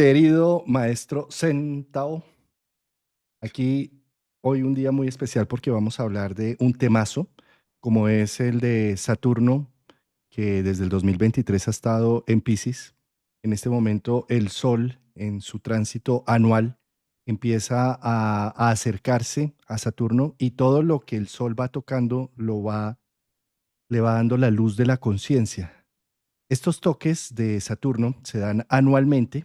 Querido maestro Centao, aquí hoy un día muy especial porque vamos a hablar de un temazo como es el de Saturno, que desde el 2023 ha estado en Piscis. En este momento el Sol en su tránsito anual empieza a acercarse a Saturno y todo lo que el Sol va tocando le va dando la luz de la conciencia. Estos toques de Saturno se dan anualmente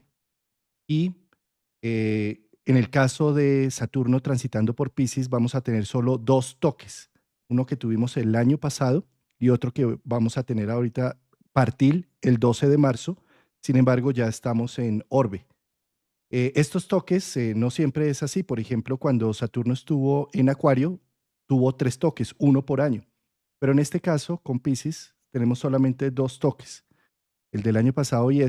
y en el caso de Saturno transitando por Piscis, vamos a tener solo dos toques. Uno que tuvimos el año pasado y otro que vamos a tener ahorita partir el 12 de marzo. Sin embargo, ya estamos en orbe. Estos toques no siempre es así. Por ejemplo, cuando Saturno estuvo en Acuario, tuvo tres toques, uno por año. Pero en este caso, con Piscis, tenemos solamente dos toques, el del año pasado y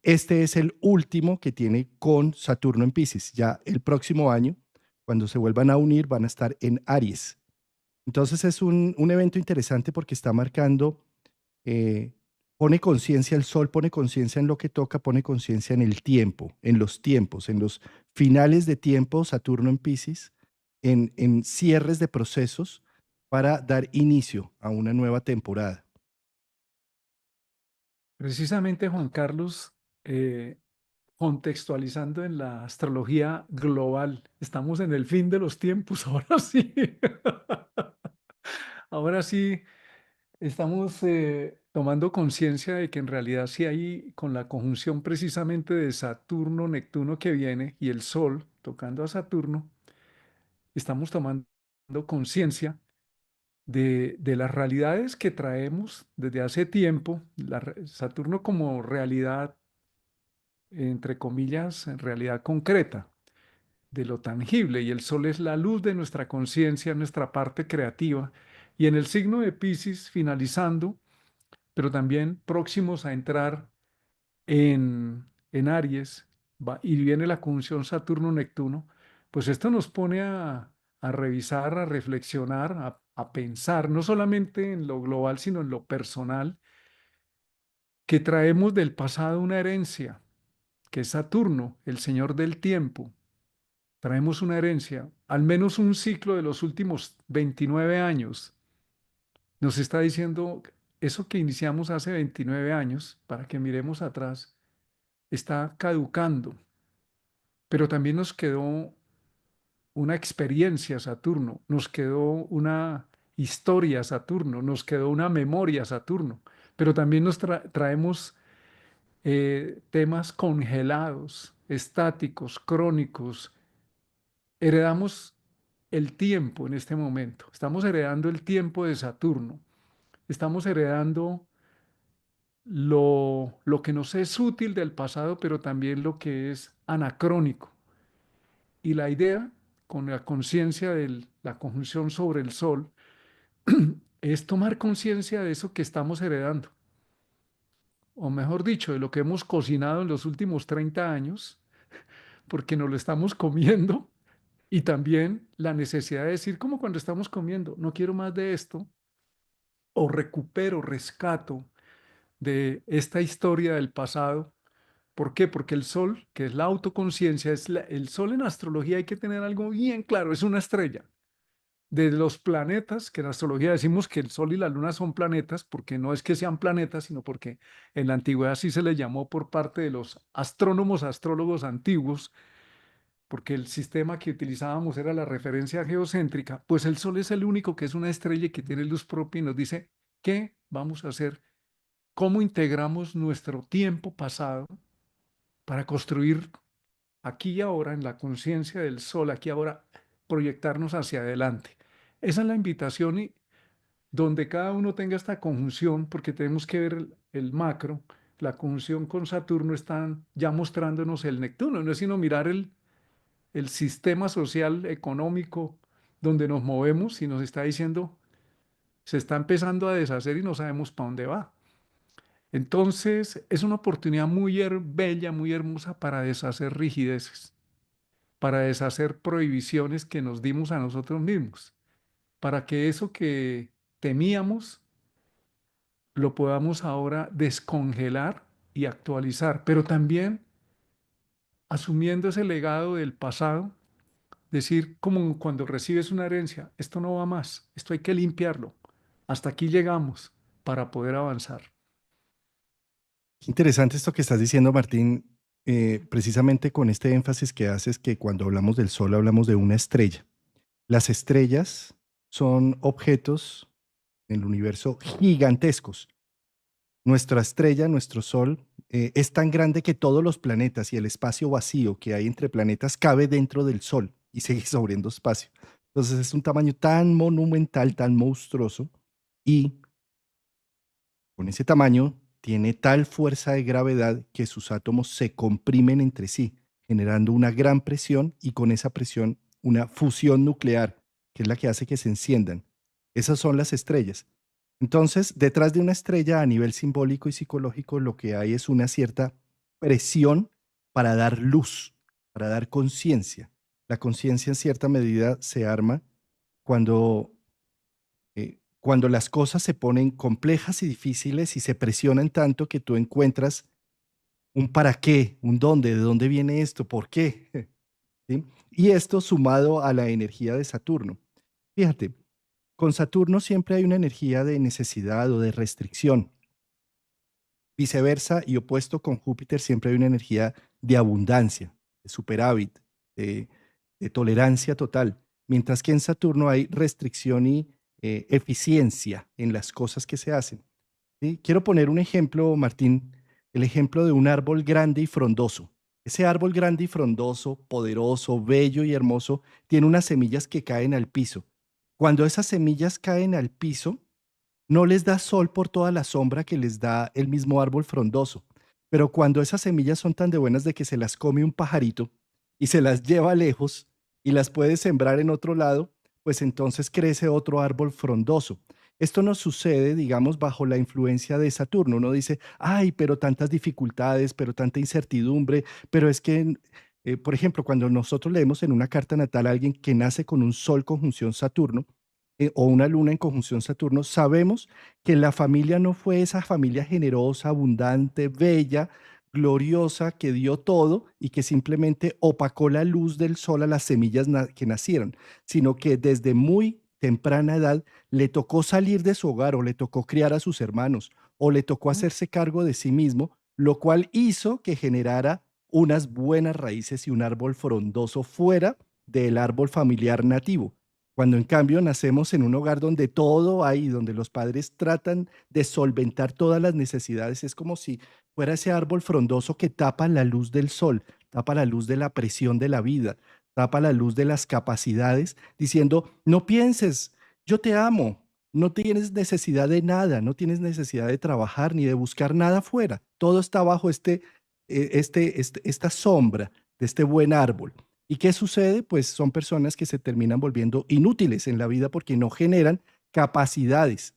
este es el último que tiene con Saturno en Piscis. Ya el próximo año, cuando se vuelvan a unir, van a estar en Aries. Entonces es un evento interesante porque está marcando, eh, pone conciencia, el Sol pone conciencia en lo que toca, pone conciencia en el tiempo, en los tiempos, en los finales de tiempo, Saturno en Piscis, en cierres de procesos para dar inicio a una nueva temporada. Precisamente, Juan Carlos, eh, contextualizando en la astrología global, estamos en el fin de los tiempos, ahora sí. Ahora sí, estamos tomando conciencia de que en realidad sí hay, con la conjunción precisamente de Saturno, Neptuno que viene y el Sol tocando a Saturno, estamos tomando conciencia de las realidades que traemos desde hace tiempo, Saturno como realidad entre comillas, en realidad concreta, de lo tangible, y el sol es la luz de nuestra conciencia, nuestra parte creativa, y en el signo de Piscis, finalizando, pero también próximos a entrar en Aries, y viene la conjunción Saturno-Neptuno, pues esto nos pone a revisar, a reflexionar, a pensar, no solamente en lo global, sino en lo personal, que traemos del pasado una herencia, que es Saturno, el señor del tiempo. Traemos una herencia, al menos un ciclo de los últimos 29 años. Nos está diciendo eso que iniciamos hace 29 años, para que miremos atrás, está caducando, pero también nos quedó una experiencia Saturno, nos quedó una historia Saturno, nos quedó una memoria Saturno, pero también nos traemos temas congelados, estáticos, crónicos. Heredamos el tiempo en este momento. Estamos heredando el tiempo de Saturno. Estamos heredando lo que nos es útil del pasado, pero también lo que es anacrónico. Y la idea, con la conciencia de la conjunción sobre el Sol, es tomar conciencia de eso que estamos heredando. O mejor dicho, de lo que hemos cocinado en los últimos 30 años, porque nos lo estamos comiendo. Y también la necesidad de decir, como cuando estamos comiendo, no quiero más de esto, o recupero, rescato de esta historia del pasado. ¿Por qué? Porque el sol, que es la autoconciencia, el sol en astrología hay que tener algo bien claro, es una estrella. De los planetas, que en astrología decimos que el sol y la luna son planetas, porque no es que sean planetas, sino porque en la antigüedad sí se les llamó por parte de los astrónomos, astrólogos antiguos, porque el sistema que utilizábamos era la referencia geocéntrica, pues el Sol es el único que es una estrella y que tiene luz propia y nos dice qué vamos a hacer, cómo integramos nuestro tiempo pasado para construir aquí y ahora, en la conciencia del Sol, aquí y ahora, proyectarnos hacia adelante. Esa es la invitación, y donde cada uno tenga esta conjunción, porque tenemos que ver el macro. La conjunción con Saturno están ya mostrándonos el Neptuno, no es sino mirar el sistema social, económico, donde nos movemos, y nos está diciendo, se está empezando a deshacer y no sabemos para dónde va. Entonces, es una oportunidad muy bella, muy hermosa para deshacer rigideces, para deshacer prohibiciones que nos dimos a nosotros mismos, para que eso que temíamos lo podamos ahora descongelar y actualizar, pero también asumiendo ese legado del pasado, decir como cuando recibes una herencia, esto no va más, esto hay que limpiarlo, hasta aquí llegamos para poder avanzar. Qué interesante esto que estás diciendo, Martín, precisamente con este énfasis que haces que cuando hablamos del Sol hablamos de una estrella. Las estrellas son objetos en el universo gigantescos. Nuestra estrella, nuestro Sol, es tan grande que todos los planetas y el espacio vacío que hay entre planetas cabe dentro del Sol y sigue sobrando espacio. Entonces es un tamaño tan monumental, tan monstruoso, y con ese tamaño tiene tal fuerza de gravedad que sus átomos se comprimen entre sí, generando una gran presión y con esa presión una fusión nuclear, que es la que hace que se enciendan. Esas son las estrellas. Entonces, detrás de una estrella a nivel simbólico y psicológico, lo que hay es una cierta presión para dar luz, para dar conciencia. La conciencia en cierta medida se arma cuando cuando las cosas se ponen complejas y difíciles y se presionan tanto que tú encuentras un para qué, un dónde, de dónde viene esto, por qué. ¿Sí? Y esto sumado a la energía de Saturno. Fíjate, con Saturno siempre hay una energía de necesidad o de restricción. Viceversa y opuesto con Júpiter siempre hay una energía de abundancia, de superávit, de, de tolerancia total. Mientras que en Saturno hay restricción y eficiencia en las cosas que se hacen. ¿Sí? Quiero poner un ejemplo, Martín, el ejemplo de un árbol grande y frondoso. Ese árbol grande y frondoso, poderoso, bello y hermoso, tiene unas semillas que caen al piso. Cuando esas semillas caen al piso, no les da sol por toda la sombra que les da el mismo árbol frondoso. Pero cuando esas semillas son tan de buenas de que se las come un pajarito y se las lleva lejos y las puede sembrar en otro lado, pues entonces crece otro árbol frondoso. Esto nos sucede, digamos, bajo la influencia de Saturno. Uno dice, ay, pero tantas dificultades, pero tanta incertidumbre, pero es que, por ejemplo, cuando nosotros leemos en una carta natal a alguien que nace con un Sol conjunción Saturno, o una luna en conjunción Saturno, sabemos que la familia no fue esa familia generosa, abundante, bella, gloriosa, que dio todo y que simplemente opacó la luz del sol a las semillas que nacieron, sino que desde muy temprana edad le tocó salir de su hogar o le tocó criar a sus hermanos o le tocó ¿No? hacerse cargo de sí mismo, lo cual hizo que generara unas buenas raíces y un árbol frondoso fuera del árbol familiar nativo. Cuando en cambio nacemos en un hogar donde todo hay, donde los padres tratan de solventar todas las necesidades, es como si fuera ese árbol frondoso que tapa la luz del sol, tapa la luz de la presión de la vida, tapa la luz de las capacidades, diciendo, no pienses, yo te amo, no tienes necesidad de nada, no tienes necesidad de trabajar ni de buscar nada afuera, todo está bajo esta sombra de este buen árbol. ¿Y qué sucede? Pues son personas que se terminan volviendo inútiles en la vida porque no generan capacidades.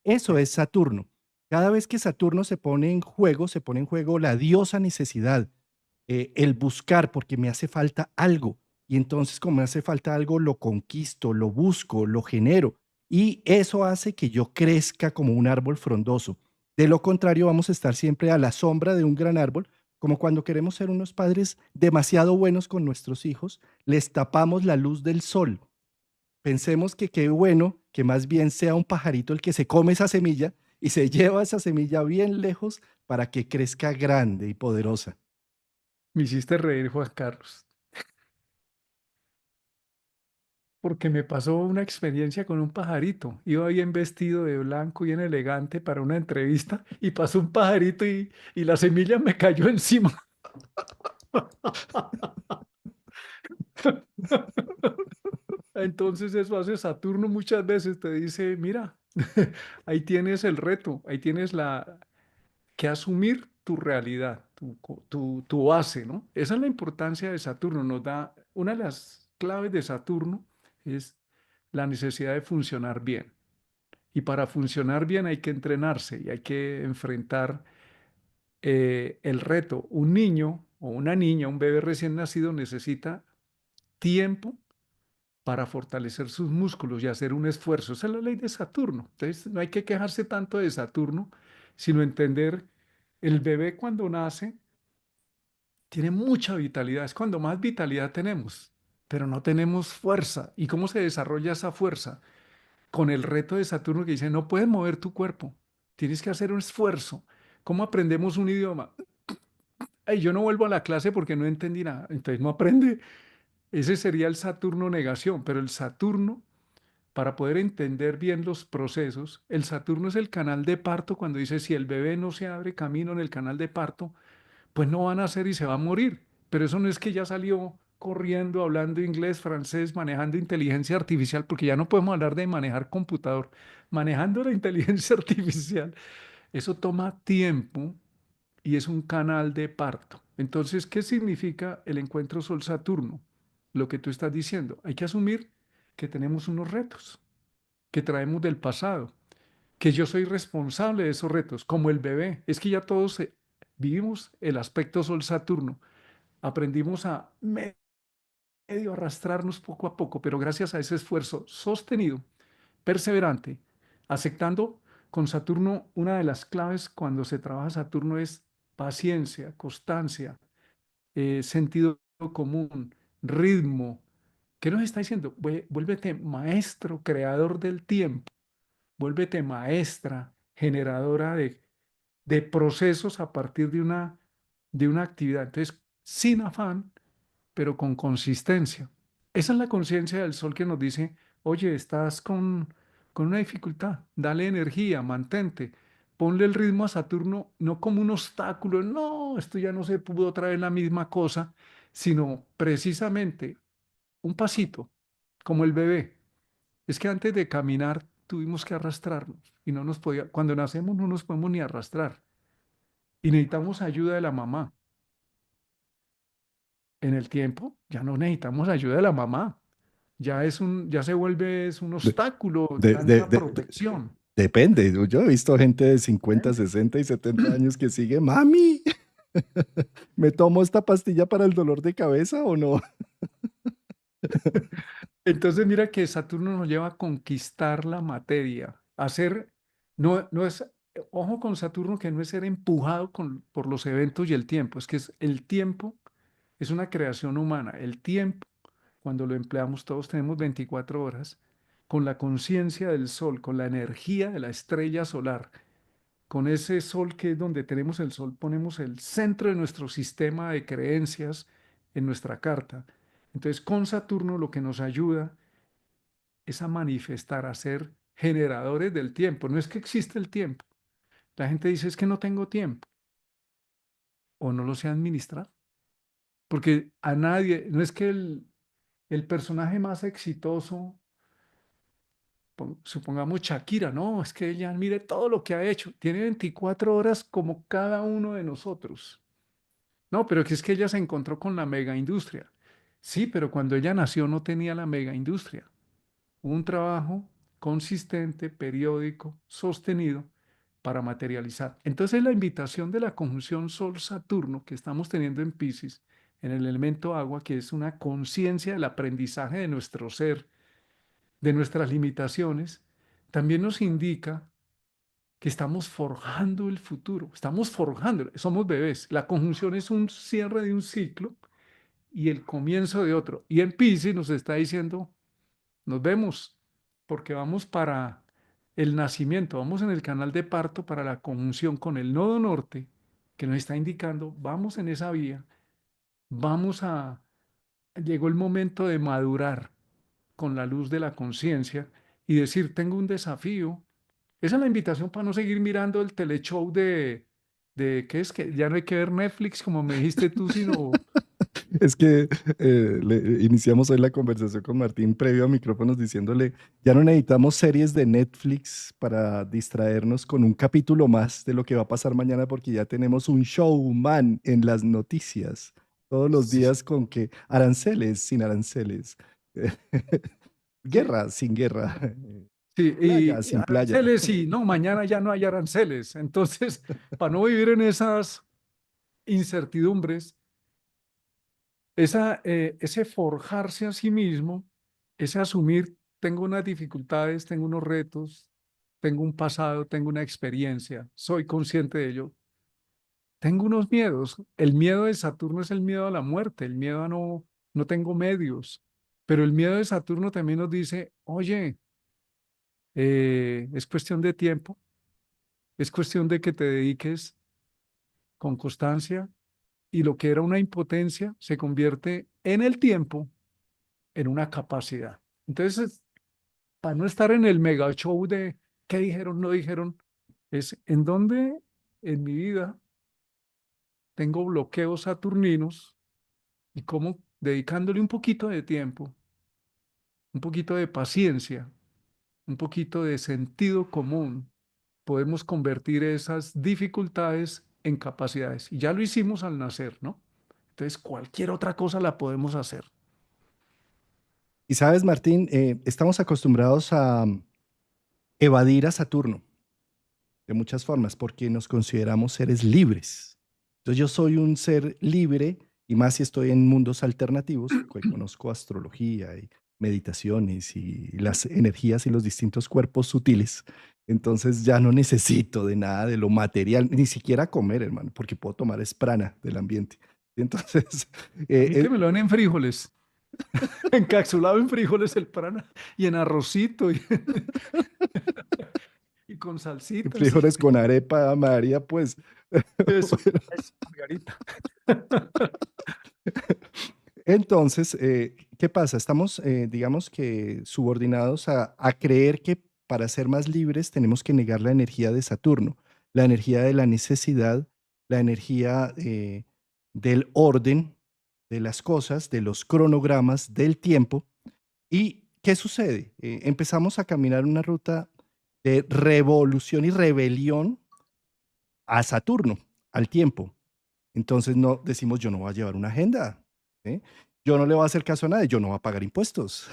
Eso es Saturno. Cada vez que Saturno se pone en juego, se pone en juego la diosa necesidad, el buscar porque me hace falta algo. Y entonces como me hace falta algo, lo conquisto, lo busco, lo genero. Y eso hace que yo crezca como un árbol frondoso. De lo contrario, vamos a estar siempre a la sombra de un gran árbol, como cuando queremos ser unos padres demasiado buenos con nuestros hijos, les tapamos la luz del sol. Pensemos que qué bueno que más bien sea un pajarito el que se come esa semilla y se lleva esa semilla bien lejos para que crezca grande y poderosa. Me hiciste reír, Juan Carlos, porque me pasó una experiencia con un pajarito. Iba bien vestido de blanco, bien elegante para una entrevista y pasó un pajarito y la semilla me cayó encima. Entonces eso hace Saturno muchas veces, te dice, mira, ahí tienes el reto, ahí tienes que asumir tu realidad, tu base, ¿no? Esa es la importancia de Saturno. Nos da, una de las claves de Saturno es la necesidad de funcionar bien. Y para funcionar bien hay que entrenarse y hay que enfrentar el reto. Un niño o una niña, un bebé recién nacido necesita tiempo para fortalecer sus músculos y hacer un esfuerzo. Esa es la ley de Saturno. Entonces, no hay que quejarse tanto de Saturno, sino entender el bebé cuando nace tiene mucha vitalidad, es cuando más vitalidad tenemos, pero no tenemos fuerza. ¿Y cómo se desarrolla esa fuerza? Con el reto de Saturno que dice, no puedes mover tu cuerpo, tienes que hacer un esfuerzo. ¿Cómo aprendemos un idioma? Ay, yo no vuelvo a la clase porque no entendí nada, entonces no aprende. Ese sería el Saturno negación, pero el Saturno, para poder entender bien los procesos, el Saturno es el canal de parto cuando dice, si el bebé no se abre camino en el canal de parto, pues no van a nacer y se va a morir. Pero eso no es que ya salió corriendo, hablando inglés, francés, manejando inteligencia artificial, porque ya no podemos hablar de manejar computador, manejando la inteligencia artificial. Eso toma tiempo y es un canal de parto. Entonces, ¿qué significa el encuentro Sol-Saturno? Lo que tú estás diciendo. Hay que asumir que tenemos unos retos que traemos del pasado, que yo soy responsable de esos retos, como el bebé. Es que ya todos vivimos el aspecto Sol-Saturno. Aprendimos a medio arrastrarnos poco a poco, pero gracias a ese esfuerzo sostenido, perseverante, aceptando con Saturno, una de las claves cuando se trabaja Saturno es paciencia, constancia, sentido común, ritmo. ¿Qué nos está diciendo? Vuélvete maestro, creador del tiempo, vuélvete maestra, generadora de procesos a partir de una actividad. Entonces, sin afán, pero con consistencia. Esa es la conciencia del sol que nos dice, oye, estás con una dificultad, dale energía, mantente, ponle el ritmo a Saturno, no como un obstáculo, no, esto ya no se pudo otra vez la misma cosa, sino precisamente un pasito, como el bebé. Es que antes de caminar tuvimos que arrastrarnos y no nos podía, cuando nacemos no nos podemos ni arrastrar y necesitamos ayuda de la mamá. En el tiempo ya no necesitamos ayuda de la mamá. Ya se vuelve es un De- obstáculo, de- de- tanta de- de- protección. depende. Yo he visto gente de 50, Depende. 60 y 70 años que sigue, mami, ¿me tomo esta pastilla para el dolor de cabeza o no? Entonces mira que Saturno nos lleva a conquistar la materia, a ser, no es, ojo con Saturno que no es ser empujado por los eventos y el tiempo, es que es el tiempo es una creación humana. El tiempo, cuando lo empleamos, todos tenemos 24 horas, con la conciencia del sol, con la energía de la estrella solar. Con ese sol que es donde tenemos el sol, ponemos el centro de nuestro sistema de creencias en nuestra carta. Entonces, con Saturno lo que nos ayuda es a manifestar, a ser generadores del tiempo. No es que existe el tiempo. La gente dice es que no tengo tiempo o no lo sé administrar. Porque a nadie, no es que el personaje más exitoso, supongamos Shakira, no, es que ella mire todo lo que ha hecho. Tiene 24 horas como cada uno de nosotros. No, pero que es que ella se encontró con la mega industria. Sí, pero cuando ella nació no tenía la mega industria. Un trabajo consistente, periódico, sostenido para materializar. Entonces la invitación de la conjunción Sol-Saturno que estamos teniendo en Pisces, en el elemento agua, que es una conciencia del aprendizaje de nuestro ser, de nuestras limitaciones, también nos indica que estamos forjando el futuro, estamos forjando, somos bebés. La conjunción es un cierre de un ciclo y el comienzo de otro. Y en Pisces nos está diciendo, nos vemos, porque vamos para el nacimiento, vamos en el canal de parto para la conjunción con el nodo norte, que nos está indicando, vamos en esa vía, vamos a, llegó el momento de madurar con la luz de la conciencia y decir, tengo un desafío. Esa es la invitación para no seguir mirando el teleshow ¿qué es? Que ya no hay que ver Netflix, como me dijiste tú, sino Es que iniciamos hoy la conversación con Martín previo a micrófonos diciéndole, ya no necesitamos series de Netflix para distraernos con un capítulo más de lo que va a pasar mañana porque ya tenemos un showman en las noticias todos los sí, días con que aranceles sin aranceles, sí, guerra sin guerra, sí, playa y sin playa. aranceles, sí, no, mañana ya no hay aranceles. Entonces, para no vivir en esas incertidumbres, ese forjarse a sí mismo, ese asumir, tengo unas dificultades, tengo unos retos, tengo un pasado, tengo una experiencia, soy consciente de ello, tengo unos miedos. El miedo de Saturno es el miedo a la muerte, el miedo a no tengo medios. Pero el miedo de Saturno también nos dice, oye, es cuestión de tiempo, es cuestión de que te dediques con constancia y lo que era una impotencia se convierte en el tiempo en una capacidad. Entonces, para no estar en el mega show de qué dijeron, no dijeron, es en donde en mi vida tengo bloqueos saturninos y cómo dedicándole un poquito de tiempo, un poquito de paciencia, un poquito de sentido común, podemos convertir esas dificultades en capacidades. Y ya lo hicimos al nacer, ¿no? Entonces, cualquier otra cosa la podemos hacer. Y sabes, Martín, estamos acostumbrados a evadir a Saturno de muchas formas porque nos consideramos seres libres. Entonces yo soy un ser libre y más si estoy en mundos alternativos, que conozco astrología y meditaciones y las energías y los distintos cuerpos sutiles. Entonces ya no necesito de nada de lo material, ni siquiera comer, hermano, porque puedo tomar es prana del ambiente. Entonces, A mí que me eh, lo dan en frijoles, encapsulado en frijoles el prana y en arrocito y con salsitas. frijoles con arepa, María, pues. Eso, Margarita. Entonces, ¿qué pasa? Estamos, digamos que, subordinados a creer que para ser más libres tenemos que negar la energía de Saturno, la energía de la necesidad, la energía del orden de las cosas, de los cronogramas, del tiempo. ¿Y qué sucede? Empezamos a caminar una ruta de revolución y rebelión a Saturno, al tiempo. Entonces no decimos, yo no voy a llevar una agenda, ¿sí? Yo no le voy a hacer caso a nadie, yo no voy a pagar impuestos.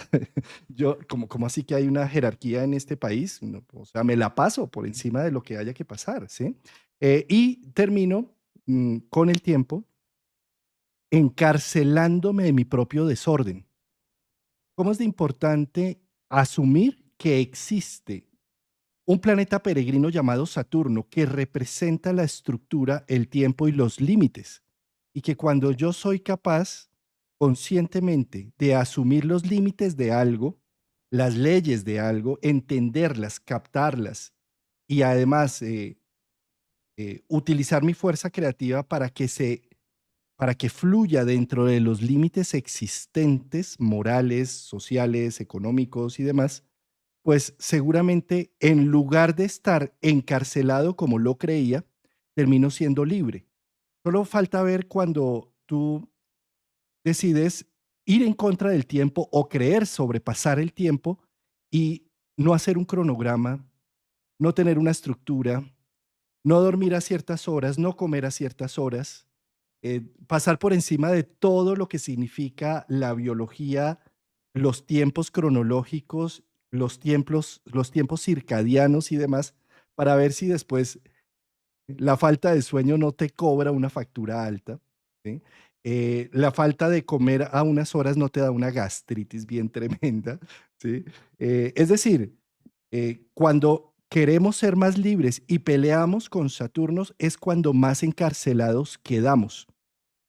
Yo, como así que hay una jerarquía en este país? No, o sea, me la paso por encima de lo que haya que pasar, ¿sí? Y termino con el tiempo encarcelándome de mi propio desorden. ¿Cómo es de importante asumir que existe un planeta peregrino llamado Saturno que representa la estructura, el tiempo y los límites? Y que cuando yo soy capaz conscientemente de asumir los límites de algo, las leyes de algo, entenderlas, captarlas y además utilizar mi fuerza creativa para que fluya dentro de los límites existentes, morales, sociales, económicos y demás, pues seguramente en lugar de estar encarcelado como lo creía, termino siendo libre. Solo falta ver cuando tú decides ir en contra del tiempo o creer sobrepasar el tiempo y no hacer un cronograma, no tener una estructura, no dormir a ciertas horas, no comer a ciertas horas, pasar por encima de todo lo que significa la biología, los tiempos cronológicos, los tiempos circadianos y demás, para ver si después la falta de sueño no te cobra una factura alta, ¿sí? La falta de comer a unas horas no te da una gastritis bien tremenda, ¿sí? Es decir, cuando queremos ser más libres y peleamos con Saturnos es cuando más encarcelados quedamos.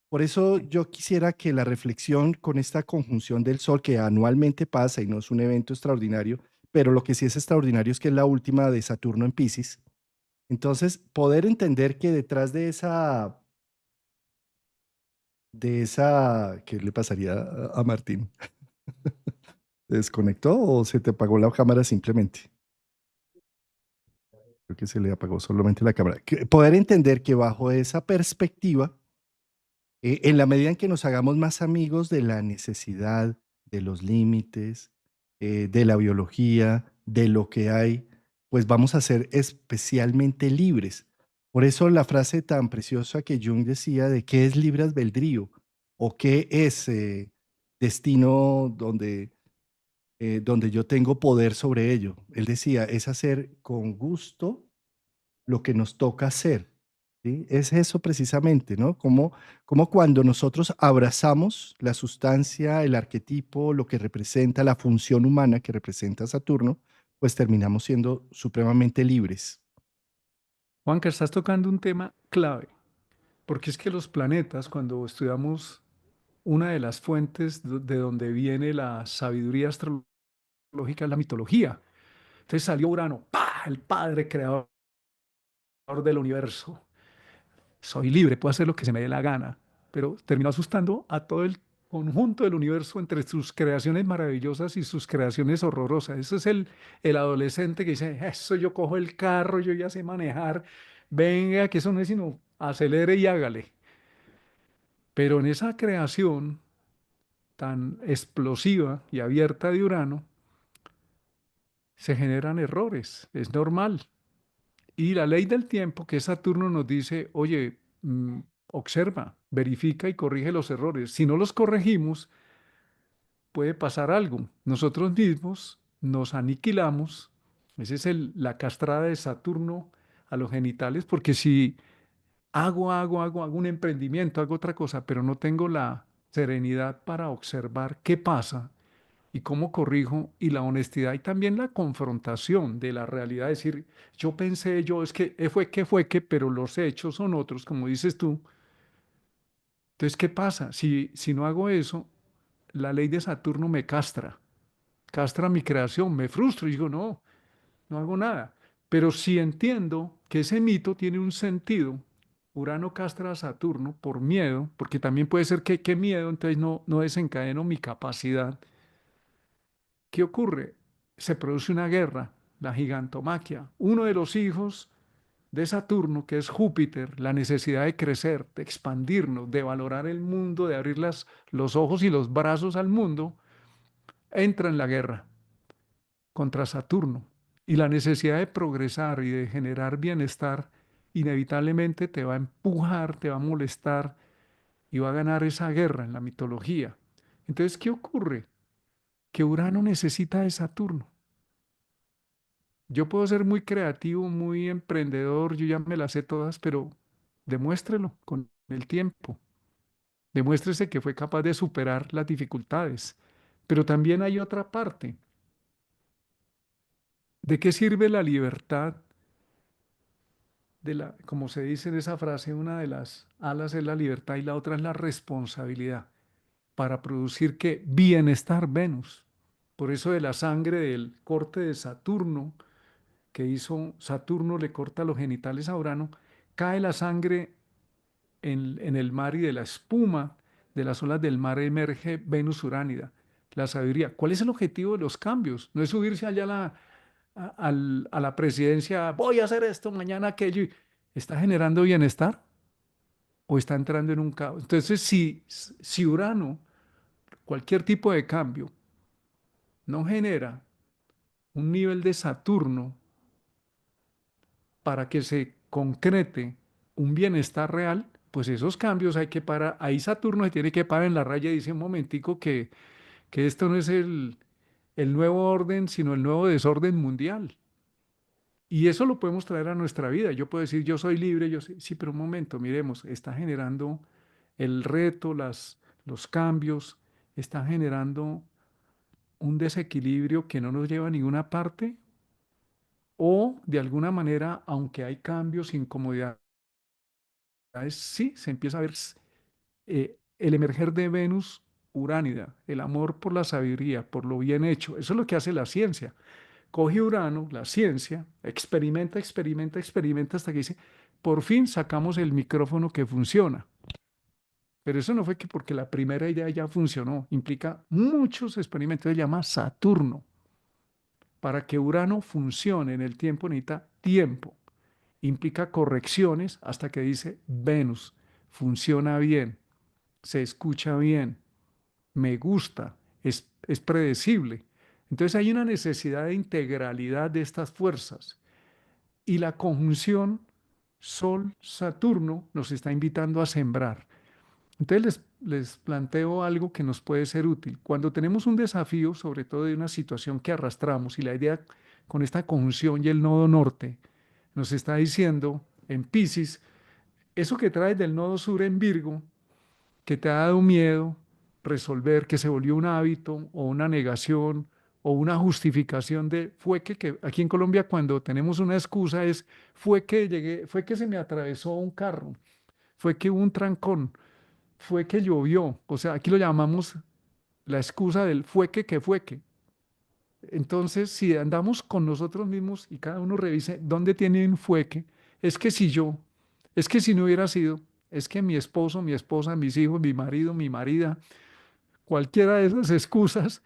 Por eso yo quisiera que la reflexión con esta conjunción del Sol, que anualmente pasa y no es un evento extraordinario, pero lo que sí es extraordinario es que es la última de Saturno en Piscis. Entonces, poder entender que detrás ¿qué le pasaría a Martín? ¿Te desconectó o se te apagó la cámara simplemente? Creo que se le apagó solamente la cámara. Poder entender que bajo esa perspectiva, en la medida en que nos hagamos más amigos de la necesidad, de los límites, de la biología, de lo que hay, pues vamos a ser especialmente libres. Por eso la frase tan preciosa que Jung decía de qué es libre albedrío o qué es destino donde yo tengo poder sobre ello. Él decía, es hacer con gusto lo que nos toca hacer, ¿sí? Es eso precisamente, ¿no? Como cuando nosotros abrazamos la sustancia, el arquetipo, lo que representa la función humana que representa Saturno, pues terminamos siendo supremamente libres. Juanca, estás tocando un tema clave. porque es que los planetas, cuando estudiamos una de las fuentes de donde viene la sabiduría astrológica es la mitología. Entonces salió Urano, ¡pah! El padre creador del universo. Soy libre, puedo hacer lo que se me dé la gana, pero terminó asustando a todo el conjunto del universo entre sus creaciones maravillosas y sus creaciones horrorosas. Ese es el adolescente que dice, eso yo cojo el carro, yo ya sé manejar, venga, que eso no es sino acelere y hágale. Pero en esa creación tan explosiva y abierta de Urano, se generan errores, es normal. Y la ley del tiempo, que es Saturno, nos dice, oye, observa, verifica y corrige los errores. Si no los corregimos, puede pasar algo. Nosotros mismos nos aniquilamos. Esa es la castrada de Saturno a los genitales, porque si hago un emprendimiento, hago otra cosa, pero no tengo la serenidad para observar qué pasa y cómo corrijo, y la honestidad y también la confrontación de la realidad, decir, yo pensé, yo es que fue que, pero los hechos son otros, como dices tú. Entonces, ¿qué pasa? Si no hago eso, la ley de Saturno me castra mi creación, me frustro y digo, no, no hago nada. Pero si entiendo que ese mito tiene un sentido, Urano castra a Saturno por miedo, porque también puede ser que qué miedo, entonces no desencadeno mi capacidad. ¿Qué ocurre? Se produce una guerra, la gigantomaquia. Uno de los hijos de Saturno, que es Júpiter, la necesidad de crecer, de expandirnos, de valorar el mundo, de abrir los ojos y los brazos al mundo, entra en la guerra contra Saturno. Y la necesidad de progresar y de generar bienestar inevitablemente te va a empujar, te va a molestar y va a ganar esa guerra en la mitología. Entonces, ¿qué ocurre? Que Urano necesita de Saturno. Yo puedo ser muy creativo, muy emprendedor, yo ya me las sé todas, pero demuéstrelo con el tiempo. Demuéstrese que fue capaz de superar las dificultades. Pero también hay otra parte. ¿De qué sirve la libertad? Como se dice en esa frase, una de las alas es la libertad y la otra es la responsabilidad para producir qué bienestar Venus. Por eso de la sangre del corte de Saturno que hizo Saturno, le corta los genitales a Urano, cae la sangre en el mar y de la espuma de las olas del mar emerge Venus Uránida, la sabiduría. ¿Cuál es el objetivo de los cambios? No es subirse allá a la presidencia, voy a hacer esto, mañana aquello. ¿Está generando bienestar o está entrando en un caos? Entonces, si Urano, cualquier tipo de cambio, no genera un nivel de Saturno para que se concrete un bienestar real, pues esos cambios hay que parar. Ahí Saturno se tiene que parar en la raya y dice un momentico que esto no es el nuevo orden, sino el nuevo desorden mundial. Y eso lo podemos traer a nuestra vida. Yo puedo decir, yo soy libre, yo sí, sí, pero un momento, miremos, está generando el reto, los cambios, está generando un desequilibrio que no nos lleva a ninguna parte, o de alguna manera, aunque hay cambios, incomodidades, sí, se empieza a ver el emerger de Venus Uránida, el amor por la sabiduría, por lo bien hecho. Eso es lo que hace la ciencia. Coge Urano, la ciencia, experimenta hasta que dice, por fin sacamos el micrófono que funciona. Pero eso no fue que porque la primera idea ya funcionó, implica muchos experimentos, se llama Saturno. Para que Urano funcione en el tiempo necesita tiempo, implica correcciones hasta que dice Venus, funciona bien, se escucha bien, me gusta, es predecible. Entonces hay una necesidad de integralidad de estas fuerzas y la conjunción Sol-Saturno nos está invitando a sembrar. Entonces les planteo algo que nos puede ser útil. Cuando tenemos un desafío, sobre todo de una situación que arrastramos y la idea con esta conjunción y el nodo norte nos está diciendo en Piscis, eso que traes del nodo sur en Virgo, que te ha dado miedo resolver, que se volvió un hábito o una negación o una justificación de que aquí en Colombia cuando tenemos una excusa es fue que llegué, fue que se me atravesó un carro, fue que hubo un trancón, fue que llovió. O sea, aquí lo llamamos la excusa del fue que fue que. Entonces, si andamos con nosotros mismos y cada uno revise dónde tiene un fueque, es que si yo, es que si no hubiera sido, es que mi esposo, mi esposa, mis hijos, mi marido, mi marida, cualquiera de esas excusas,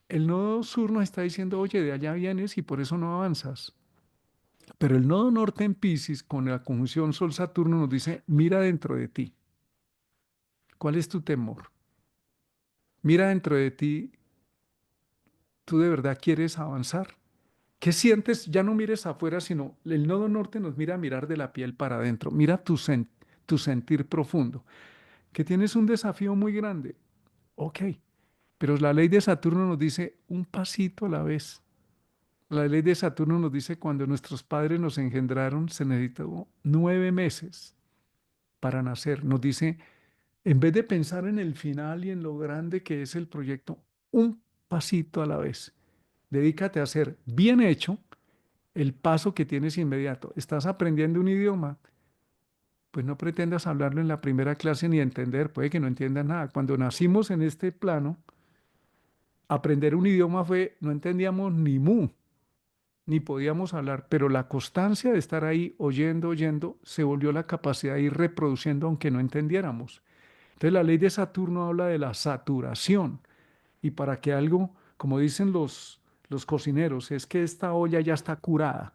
el nodo sur nos está diciendo, oye, de allá vienes y por eso no avanzas. Pero el nodo norte en Piscis, con la conjunción Sol-Saturno, nos dice, mira dentro de ti. ¿Cuál es tu temor? Mira dentro de ti, ¿tú de verdad quieres avanzar? ¿Qué sientes? Ya no mires afuera, sino el nodo norte nos mira a mirar de la piel para adentro. Mira tu sentir profundo. Que tienes un desafío muy grande. Ok, pero la ley de Saturno nos dice un pasito a la vez. La ley de Saturno nos dice cuando nuestros padres nos engendraron se necesitó 9 meses para nacer. Nos dice, en vez de pensar en el final y en lo grande que es el proyecto, un pasito a la vez. Dedícate a hacer bien hecho el paso que tienes inmediato. Estás aprendiendo un idioma, pues no pretendas hablarlo en la primera clase ni entender, puede que no entiendas nada. Cuando nacimos en este plano, aprender un idioma fue, no entendíamos ni mu, ni podíamos hablar, pero la constancia de estar ahí oyendo, oyendo, se volvió la capacidad de ir reproduciendo aunque no entendiéramos. Entonces la ley de Saturno habla de la saturación y para que algo, como dicen los cocineros, es que esta olla ya está curada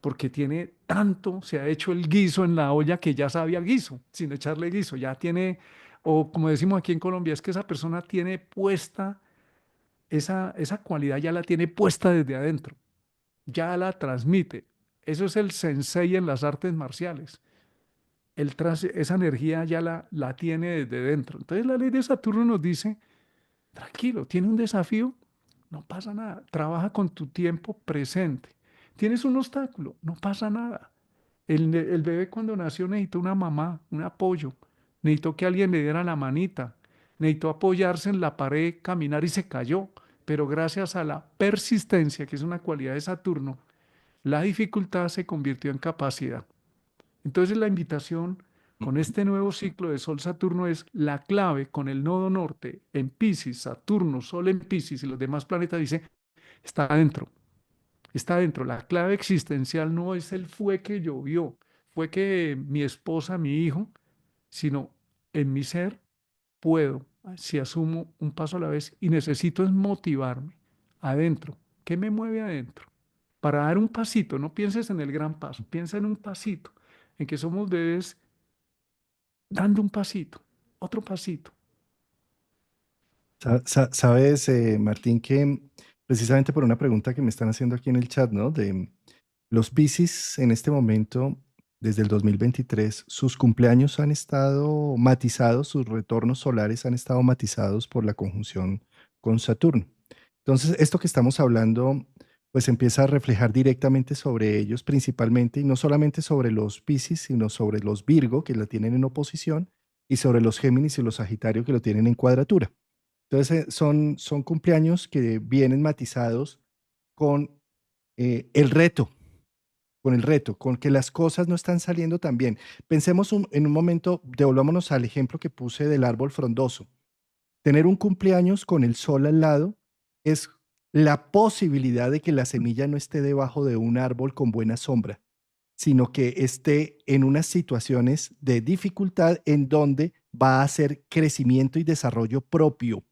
porque tiene tanto, se ha hecho el guiso en la olla que ya sabía guiso, sin echarle guiso, ya tiene, o como decimos aquí en Colombia, es que esa persona tiene puesta, esa cualidad ya la tiene puesta desde adentro, ya la transmite. Eso es el sensei en las artes marciales. Esa energía ya la tiene desde dentro. Entonces la ley de Saturno nos dice, tranquilo, tiene un desafío, no pasa nada, trabaja con tu tiempo presente. Tienes un obstáculo, no pasa nada. El bebé cuando nació necesitó una mamá, un apoyo, necesitó que alguien le diera la manita, necesitó apoyarse en la pared, caminar y se cayó, pero gracias a la persistencia, que es una cualidad de Saturno, la dificultad se convirtió en capacidad. Entonces la invitación con este nuevo ciclo de Sol-Saturno es la clave con el nodo norte en Piscis, Saturno, Sol en Piscis y los demás planetas, dice, está adentro, está adentro. La clave existencial no es el fue que llovió, fue que mi esposa, mi hijo, sino en mi ser puedo, si asumo un paso a la vez y necesito es motivarme adentro. ¿Qué me mueve adentro? Para dar un pasito, no pienses en el gran paso, piensa en un pasito, en que somos bebés dando un pasito, otro pasito. Sabes, Martín, que precisamente por una pregunta que me están haciendo aquí en el chat, ¿no? De los Piscis en este momento, desde el 2023, sus cumpleaños han estado matizados, sus retornos solares han estado matizados por la conjunción con Saturno. Entonces, esto que estamos hablando, pues empieza a reflejar directamente sobre ellos principalmente, y no solamente sobre los Piscis, sino sobre los Virgo, que la tienen en oposición, y sobre los Géminis y los Sagitario, que lo tienen en cuadratura. Entonces, son cumpleaños que vienen matizados con el reto, con el reto, con que las cosas no están saliendo tan bien. Pensemos en un momento, devolvámonos al ejemplo que puse del árbol frondoso. Tener un cumpleaños con el sol al lado es la posibilidad de que la semilla no esté debajo de un árbol con buena sombra, sino que esté en unas situaciones de dificultad en donde va a hacer crecimiento y desarrollo propio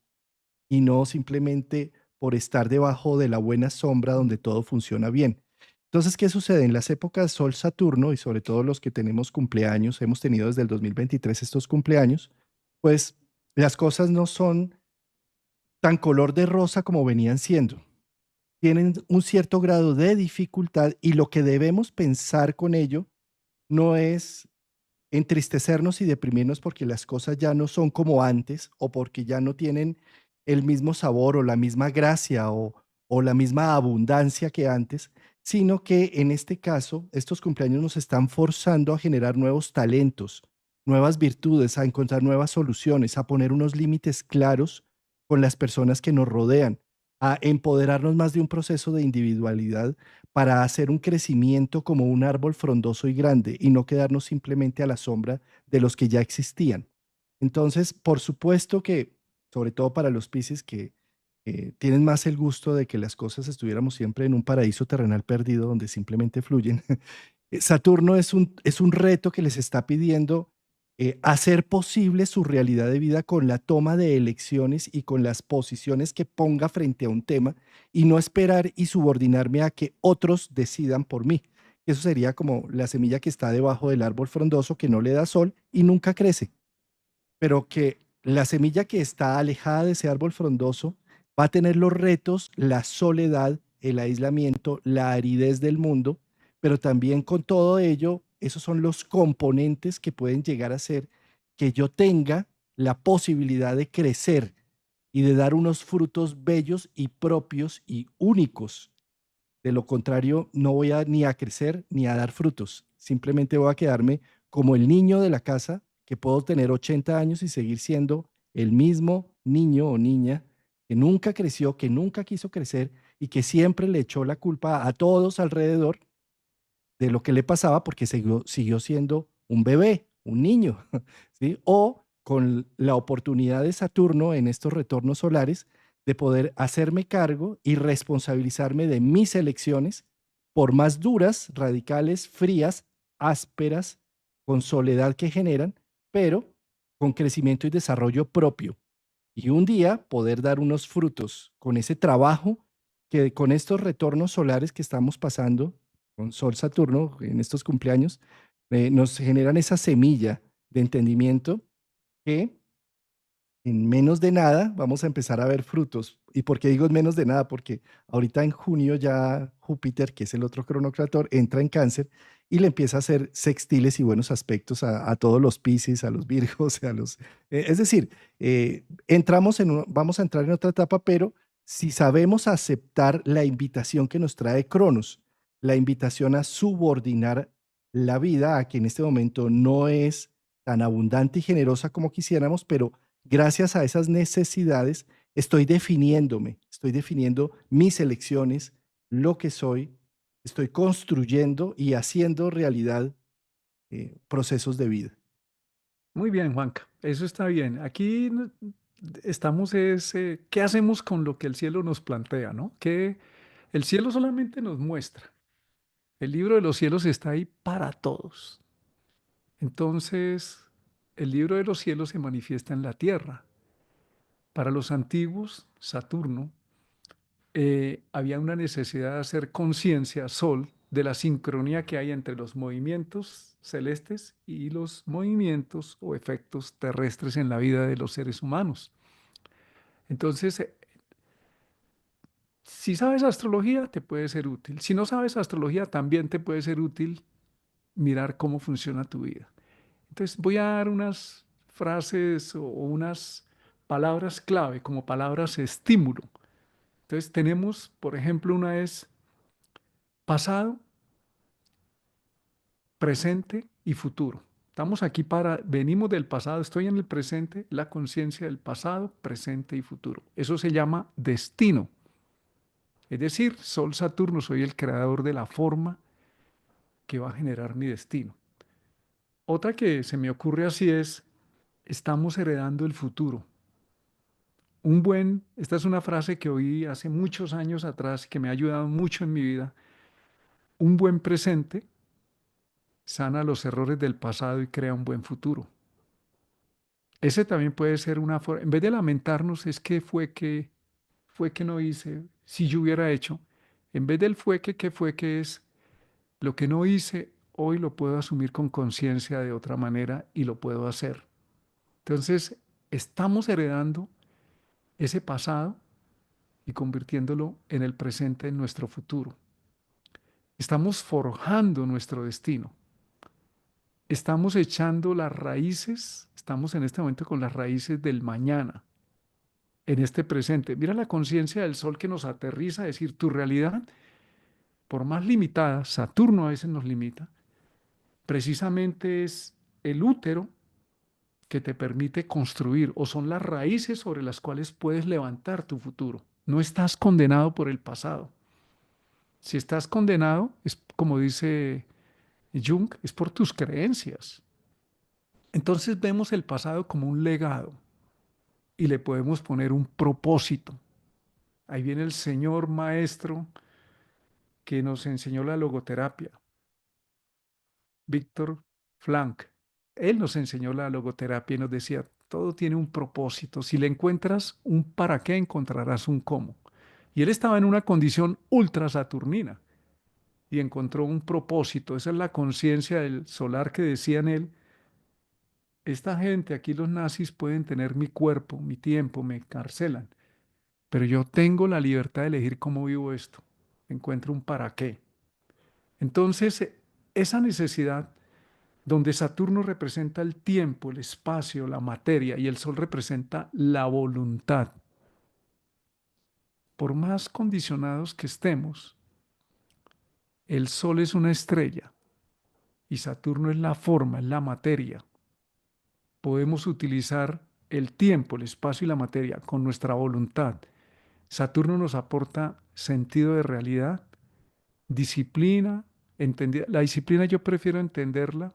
y no simplemente por estar debajo de la buena sombra donde todo funciona bien. Entonces, ¿qué sucede? En las épocas Sol-Saturno y sobre todo los que tenemos cumpleaños, hemos tenido desde el 2023 estos cumpleaños, pues las cosas no son tan color de rosa como venían siendo. Tienen un cierto grado de dificultad y lo que debemos pensar con ello no es entristecernos y deprimirnos porque las cosas ya no son como antes o porque ya no tienen el mismo sabor o la misma gracia o la misma abundancia que antes, sino que en este caso estos cumpleaños nos están forzando a generar nuevos talentos, nuevas virtudes, a encontrar nuevas soluciones, a poner unos límites claros con las personas que nos rodean, a empoderarnos más de un proceso de individualidad para hacer un crecimiento como un árbol frondoso y grande y no quedarnos simplemente a la sombra de los que ya existían. Entonces, por supuesto que, sobre todo para los Piscis que tienen más el gusto de que las cosas estuviéramos siempre en un paraíso terrenal perdido donde simplemente fluyen, Saturno es un reto que les está pidiendo hacer posible su realidad de vida con la toma de elecciones y con las posiciones que ponga frente a un tema y no esperar y subordinarme a que otros decidan por mí. Eso sería como la semilla que está debajo del árbol frondoso que no le da sol y nunca crece, pero que la semilla que está alejada de ese árbol frondoso va a tener los retos, la soledad, el aislamiento, la aridez del mundo, pero también con todo ello, esos son los componentes que pueden llegar a ser que yo tenga la posibilidad de crecer y de dar unos frutos bellos y propios y únicos. De lo contrario, no voy a ni a crecer ni a dar frutos. Simplemente voy a quedarme como el niño de la casa, que puedo tener 80 años y seguir siendo el mismo niño o niña que nunca creció, que nunca quiso crecer y que siempre le echó la culpa a todos alrededor de lo que le pasaba porque siguió siendo un bebé, un niño, ¿sí? O con la oportunidad de Saturno en estos retornos solares de poder hacerme cargo y responsabilizarme de mis elecciones, por más duras, radicales, frías, ásperas, con soledad que generan, pero con crecimiento y desarrollo propio. Y un día poder dar unos frutos con ese trabajo que con estos retornos solares que estamos pasando con Sol Saturno en estos cumpleaños, nos generan esa semilla de entendimiento que en menos de nada vamos a empezar a ver frutos. ¿Y por qué digo en menos de nada? Porque ahorita en junio ya Júpiter, que es el otro cronocrator, entra en Cáncer y le empieza a hacer sextiles y buenos aspectos a todos los Piscis, a los Virgos, a los... es decir, vamos a entrar en otra etapa, pero si sabemos aceptar la invitación que nos trae Cronos, la invitación a subordinar la vida a que en este momento no es tan abundante y generosa como quisiéramos, pero gracias a esas necesidades, estoy definiéndome, estoy definiendo mis elecciones, lo que soy, estoy construyendo y haciendo realidad procesos de vida. Muy bien, Juanca, eso está bien. Aquí estamos es, ¿qué hacemos con lo que el cielo nos plantea, no? Que el cielo solamente nos muestra. El libro de los cielos está ahí para todos. Entonces, el libro de los cielos se manifiesta en la tierra. Para los antiguos, Saturno, había una necesidad de hacer conciencia, Sol, de la sincronía que hay entre los movimientos celestes y los movimientos o efectos terrestres en la vida de los seres humanos. Entonces, si sabes astrología, te puede ser útil. Si no sabes astrología, también te puede ser útil mirar cómo funciona tu vida. Entonces, voy a dar unas frases o unas palabras clave como palabras estímulo. Entonces, tenemos, por ejemplo, una es pasado, presente y futuro. Estamos aquí venimos del pasado, estoy en el presente, la conciencia del pasado, presente y futuro. Eso se llama destino. Es decir, Sol Saturno, soy el creador de la forma que va a generar mi destino. Otra que se me ocurre así es, estamos heredando el futuro. Esta es una frase que oí hace muchos años atrás que me ha ayudado mucho en mi vida. Un buen presente sana los errores del pasado y crea un buen futuro. Ese también puede ser una forma, en vez de lamentarnos, es fue que no hice, si yo hubiera hecho, en vez del que fue que es, lo que no hice, hoy lo puedo asumir con conciencia de otra manera y lo puedo hacer. Entonces, estamos heredando ese pasado y convirtiéndolo en el presente, en nuestro futuro. Estamos forjando nuestro destino. Estamos echando las raíces, estamos en este momento con las raíces del mañana, en este presente. Mira la conciencia del sol que nos aterriza, es decir, tu realidad, por más limitada, Saturno a veces nos limita, precisamente es el útero que te permite construir o son las raíces sobre las cuales puedes levantar tu futuro. No estás condenado por el pasado. Si estás condenado, es como dice Jung, es por tus creencias. Entonces vemos el pasado como un legado y le podemos poner un propósito. Ahí viene el señor maestro que nos enseñó la logoterapia, Víctor Frank. Él nos enseñó la logoterapia y nos decía, todo tiene un propósito. Si le encuentras un para qué, encontrarás un cómo. Y él estaba en una condición ultra saturnina y encontró un propósito. Esa es la conciencia del solar que decía en él, esta gente, aquí los nazis pueden tener mi cuerpo, mi tiempo, me encarcelan, pero yo tengo la libertad de elegir cómo vivo esto. Encuentro un para qué. Entonces, esa necesidad donde Saturno representa el tiempo, el espacio, la materia y el Sol representa la voluntad. Por más condicionados que estemos, el Sol es una estrella y Saturno es la forma, es la materia. Podemos utilizar el tiempo, el espacio y la materia con nuestra voluntad. Saturno nos aporta sentido de realidad, disciplina. La disciplina yo prefiero entenderla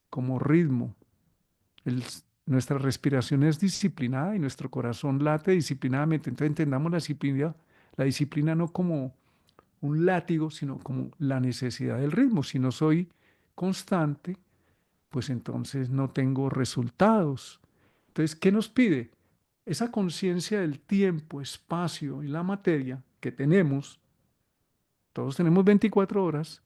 como ritmo. Nuestra respiración es disciplinada y nuestro corazón late disciplinadamente. Entonces entendamos la disciplina no como un látigo, sino como la necesidad del ritmo. Si no soy constante, pues entonces no tengo resultados. Entonces, ¿qué nos pide? Esa conciencia del tiempo, espacio y la materia que tenemos, todos tenemos 24 horas,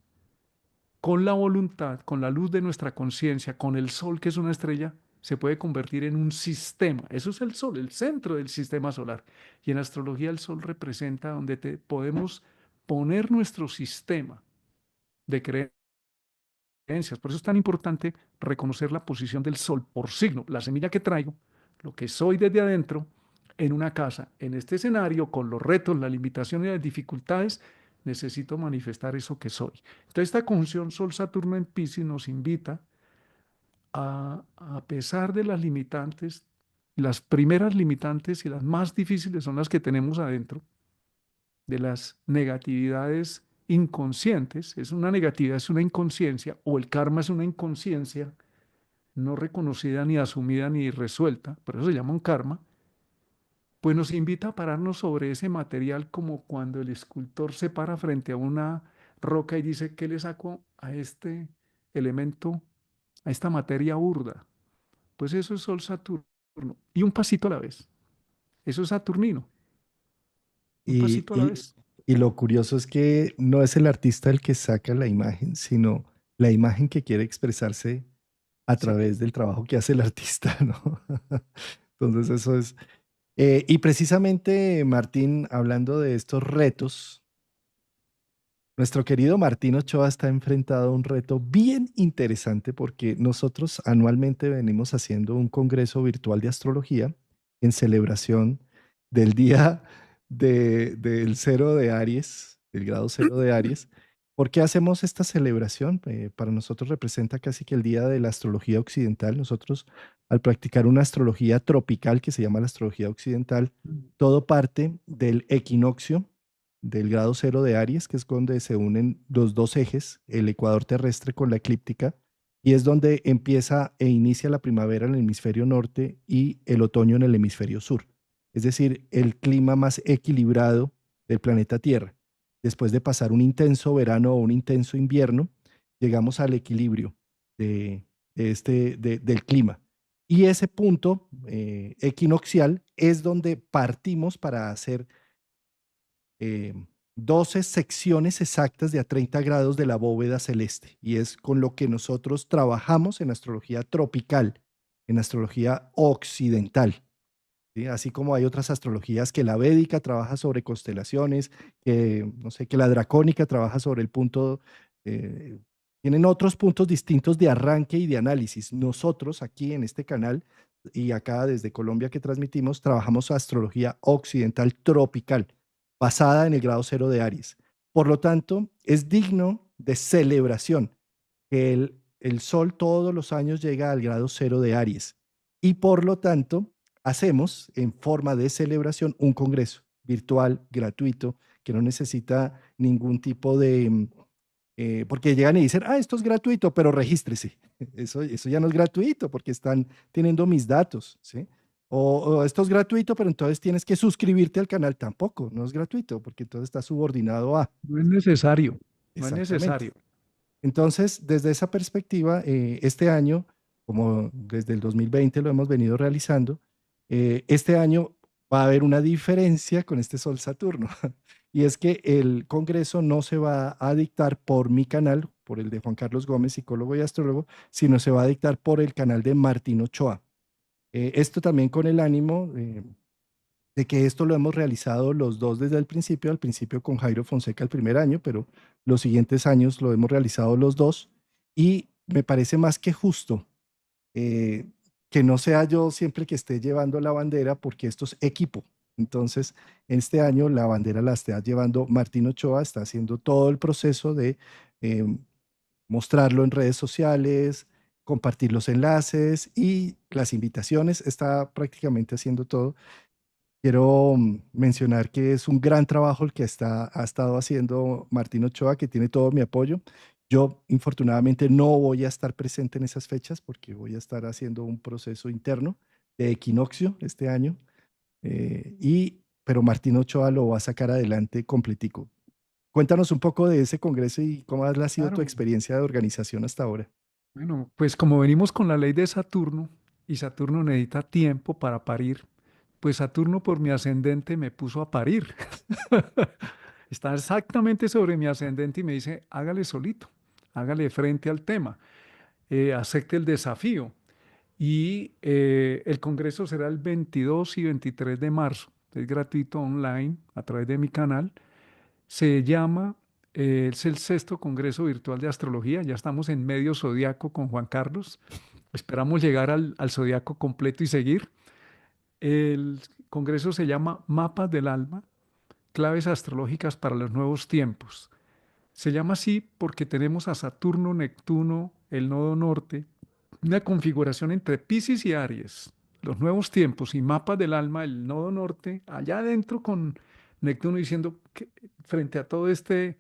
con la voluntad, con la luz de nuestra conciencia, con el sol que es una estrella, se puede convertir en un sistema. Eso es el sol, el centro del sistema solar. Y en astrología el sol representa donde podemos poner nuestro sistema de creencias. Por eso es tan importante reconocer la posición del sol por signo, la semilla que traigo, lo que soy desde adentro, en una casa, en este escenario, con los retos, las limitaciones y las dificultades, necesito manifestar eso que soy. Entonces, esta conjunción Sol-Saturno en Piscis nos invita a pesar de las limitantes, las primeras limitantes y las más difíciles son las que tenemos adentro, de las negatividades inconscientes. Es una negatividad, es una inconsciencia, o el karma es una inconsciencia no reconocida, ni asumida, ni resuelta, por eso se llama un karma. Pues nos invita a pararnos sobre ese material como cuando el escultor se para frente a una roca y dice, ¿qué le saco a este elemento, a esta materia burda? Pues eso es Sol Saturno. Y un pasito a la vez. Eso es Saturnino. Un Y, pasito a la y, vez. y lo curioso es que no es el artista el que saca la imagen, sino la imagen que quiere expresarse a Sí. través del trabajo que hace el artista, ¿no? Entonces eso es. Y precisamente, Martín, hablando de estos retos, nuestro querido Martín Ochoa está enfrentado a un reto bien interesante porque nosotros anualmente venimos haciendo un congreso virtual de astrología en celebración del día del cero de Aries, del grado cero de Aries. ¿Por qué hacemos esta celebración? Para nosotros representa casi que el día de la astrología occidental. Nosotros, al practicar una astrología tropical que se llama la astrología occidental, todo parte del equinoccio del grado cero de Aries, que es donde se unen los dos ejes, el ecuador terrestre con la eclíptica, y es donde empieza e inicia la primavera en el hemisferio norte y el otoño en el hemisferio sur. Es decir, el clima más equilibrado del planeta Tierra. Después de pasar un intenso verano o un intenso invierno, llegamos al equilibrio del clima. Y ese punto equinoccial es donde partimos para hacer eh, 12 secciones exactas de a 30 grados de la bóveda celeste. Y es con lo que nosotros trabajamos en astrología tropical, en astrología occidental. ¿Sí? Así como hay otras astrologías que la védica trabaja sobre constelaciones, que no sé, que la dracónica trabaja sobre el punto, eh, tienen otros puntos distintos de arranque y de análisis. Nosotros aquí en este canal y acá desde Colombia que transmitimos, trabajamos astrología occidental tropical, basada en el grado cero de Aries. Por lo tanto, es digno de celebración que el Sol todos los años llega al grado cero de Aries y por lo tanto hacemos en forma de celebración un congreso virtual, gratuito, que no necesita ningún tipo de, porque llegan y dicen, ah, esto es gratuito, pero regístrese. Eso ya no es gratuito porque están teniendo mis datos, ¿sí? O esto es gratuito, pero entonces tienes que suscribirte al canal. Tampoco, no es gratuito porque entonces está subordinado a. No es necesario, no es Exactamente. necesario. Entonces, desde esa perspectiva, este año, como desde el 2020 lo hemos venido realizando, este año va a haber una diferencia con este Sol Saturno. Y es que el Congreso no se va a dictar por mi canal, por el de Juan Carlos Gómez, psicólogo y astrólogo, sino se va a dictar por el canal de Martín Ochoa. Esto también con el ánimo de que esto lo hemos realizado los dos desde el principio, al principio con Jairo Fonseca el primer año, pero los siguientes años lo hemos realizado los dos y me parece más que justo eh, que no sea yo siempre que esté llevando la bandera porque esto es equipo. Entonces, este año la bandera la está llevando Martín Ochoa, está haciendo todo el proceso de eh, mostrarlo en redes sociales, compartir los enlaces y las invitaciones, está prácticamente haciendo todo. Quiero mencionar que es un gran trabajo el que ha estado haciendo Martín Ochoa, que tiene todo mi apoyo. Yo, infortunadamente, no voy a estar presente en esas fechas porque voy a estar haciendo un proceso interno de equinoccio este año, pero Martín Ochoa lo va a sacar adelante completico. Cuéntanos un poco de ese congreso y cómo ha sido tu Claro. experiencia de organización hasta ahora. Bueno, pues como venimos con la ley de Saturno y Saturno necesita tiempo para parir, pues Saturno por mi ascendente me puso a parir. Está exactamente sobre mi ascendente y me dice, hágale solito, hágale frente al tema, acepte el desafío. Y el congreso será el 22 y 23 de marzo. Es gratuito online a través de mi canal. Se llama, es el sexto Congreso Virtual de Astrología. Ya estamos en medio zodiaco con Juan Carlos. Esperamos llegar al zodiaco completo y seguir. El congreso se llama Mapas del Alma, claves astrológicas para los nuevos tiempos. Se llama así porque tenemos a Saturno, Neptuno, el nodo norte, una configuración entre Piscis y Aries, los nuevos tiempos y mapas del alma, el nodo norte, allá adentro con Neptuno diciendo que frente a todo este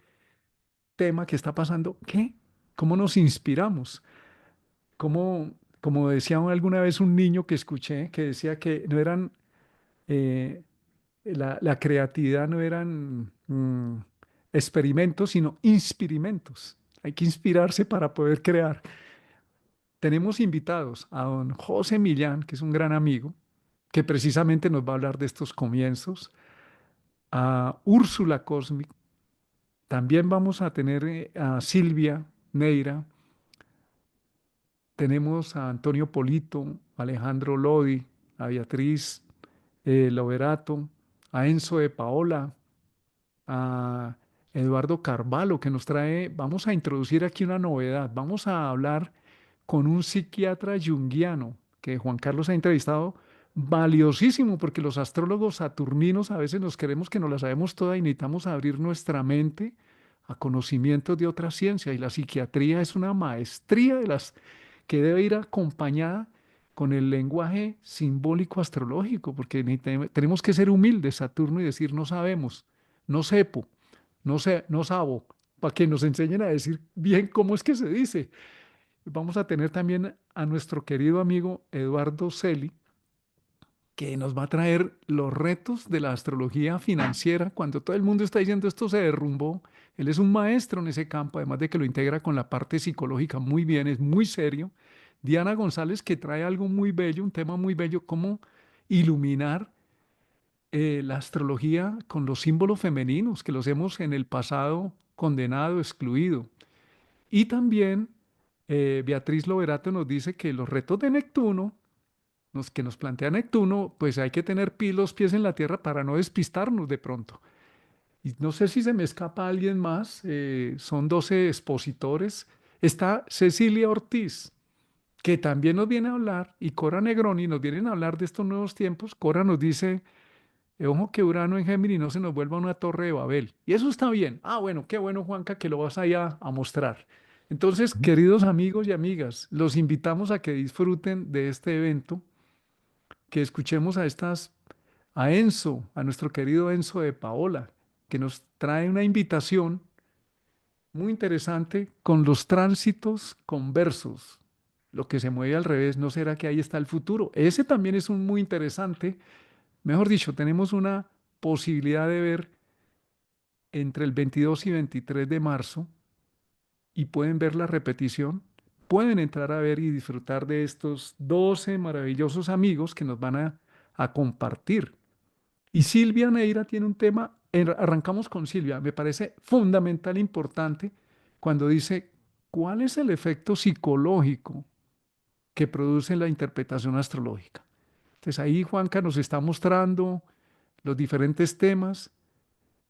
tema que está pasando, ¿qué? ¿Cómo nos inspiramos? ¿Cómo, como decía alguna vez un niño que escuché, que decía que no eran, eh, la creatividad no eran experimentos, sino inspirimentos. Hay que inspirarse para poder crear. Tenemos invitados a don José Millán, que es un gran amigo, que precisamente nos va a hablar de estos comienzos, a Úrsula Cosmic, también vamos a tener a Silvia Neira, tenemos a Antonio Polito, a Alejandro Lodi, a Beatriz Loverato, a Enzo de Paola, a Eduardo Carvalho, que nos trae, vamos a introducir aquí una novedad, vamos a hablar con un psiquiatra junguiano que Juan Carlos ha entrevistado, valiosísimo, porque los astrólogos saturninos a veces nos creemos que no la sabemos toda y necesitamos abrir nuestra mente a conocimientos de otra ciencia, y la psiquiatría es una maestría de las que debe ir acompañada con el lenguaje simbólico astrológico, porque tenemos que ser humildes, Saturno, y decir no sabemos, no sepo, no sé, no sabo, para que nos enseñen a decir bien cómo es que se dice. Vamos a tener también a nuestro querido amigo Eduardo Celi, que nos va a traer los retos de la astrología financiera. Cuando todo el mundo está diciendo esto se derrumbó, él es un maestro en ese campo, además de que lo integra con la parte psicológica muy bien, es muy serio. Diana González, que trae algo muy bello, un tema muy bello, cómo iluminar la astrología con los símbolos femeninos que los hemos en el pasado condenado, excluido. Y también Beatriz Loverato nos dice que los retos de Neptuno, que nos plantea Neptuno, pues hay que tener los pies en la tierra para no despistarnos de pronto. Y no sé si se me escapa alguien más, son 12 expositores. Está Cecilia Ortiz, que también nos viene a hablar, y Cora Negroni nos vienen a hablar de estos nuevos tiempos. Cora nos dice ojo que Urano en Géminis no se nos vuelva una torre de Babel. Y eso está bien. Ah, bueno, qué bueno, Juanca, que lo vas allá a mostrar. Entonces, queridos amigos y amigas, los invitamos a que disfruten de este evento, que escuchemos a Enzo, a nuestro querido Enzo de Paola, que nos trae una invitación muy interesante con los tránsitos conversos. Lo que se mueve al revés, ¿no será que ahí está el futuro? Ese también es un muy interesante. Mejor dicho, tenemos una posibilidad de ver entre el 22 y 23 de marzo y pueden ver la repetición. Pueden entrar a ver y disfrutar de estos 12 maravillosos amigos que nos van a compartir. Y Silvia Neira tiene un tema, arrancamos con Silvia, me parece fundamental, importante, cuando dice, ¿cuál es el efecto psicológico que produce la interpretación astrológica? Entonces ahí Juanca nos está mostrando los diferentes temas.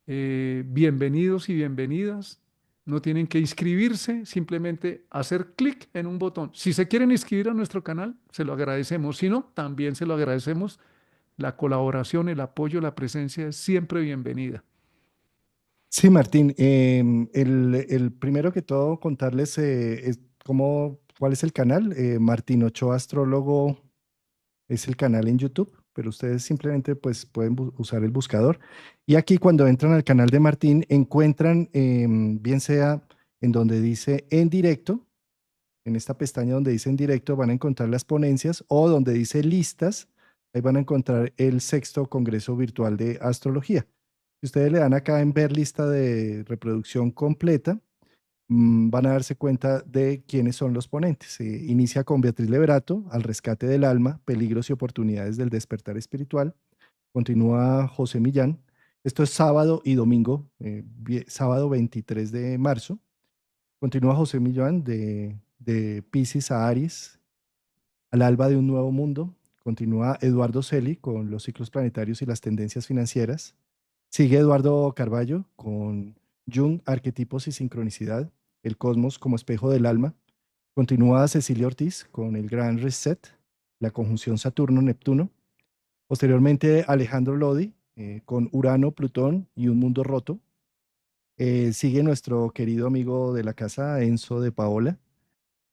Bienvenidos y bienvenidas. No tienen que inscribirse, simplemente hacer clic en un botón. Si se quieren inscribir a nuestro canal, se lo agradecemos. Si no, también se lo agradecemos. La colaboración, el apoyo, la presencia es siempre bienvenida. Sí, Martín, el primero que todo contarles cuál es el canal. Martín Ochoa Astrólogo es el canal en YouTube, pero ustedes simplemente pues pueden usar el buscador. Y aquí cuando entran al canal de Martín encuentran, bien sea en donde dice en directo, en esta pestaña donde dice en directo van a encontrar las ponencias, o donde dice listas, ahí van a encontrar el sexto Congreso Virtual de Astrología. Si ustedes le dan acá en ver lista de reproducción completa, van a darse cuenta de quiénes son los ponentes. Inicia con Beatriz Leverato, Al rescate del alma, peligros y oportunidades del despertar espiritual. Continúa José Millán. Esto es sábado y domingo, sábado 23 de marzo. Continúa José Millán de Piscis a Aries, al alba de un nuevo mundo. Continúa Eduardo Celi con los ciclos planetarios y las tendencias financieras. Sigue Eduardo Carballo con Jung, arquetipos y sincronicidad, el cosmos como espejo del alma. Continúa Cecilia Ortiz con el Gran Reset, la conjunción Saturno-Neptuno. Posteriormente Alejandro Lodi con Urano, Plutón y un mundo roto. Sigue nuestro querido amigo de la casa, Enzo de Paola,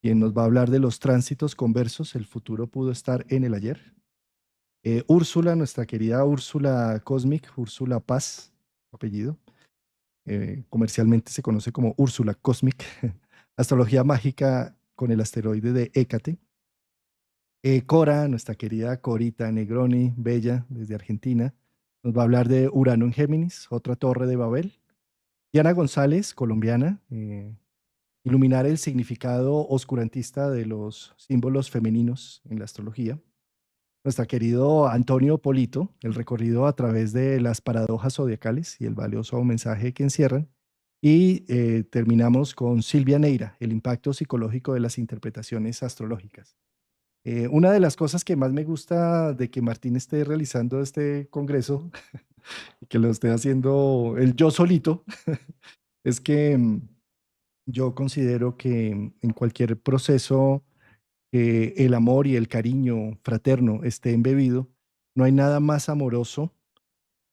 quien nos va a hablar de los tránsitos conversos, el futuro pudo estar en el ayer. Úrsula, nuestra querida Úrsula Cosmic, Úrsula Paz, apellido, comercialmente se conoce como Úrsula Cosmic, astrología mágica con el asteroide de Hécate. Cora, nuestra querida Corita Negroni, bella, desde Argentina, nos va a hablar de Urano en Géminis, otra torre de Babel. Diana González, colombiana, iluminar el significado oscurantista de los símbolos femeninos en la astrología. Nuestro querido Antonio Polito, el recorrido a través de las paradojas zodiacales y el valioso mensaje que encierran. Y terminamos con Silvia Neira, el impacto psicológico de las interpretaciones astrológicas. Una de las cosas que más me gusta de que Martín esté realizando este congreso y que lo esté haciendo el yo solito, es que yo considero que en cualquier proceso que el amor y el cariño fraterno esté embebido, no hay nada más amoroso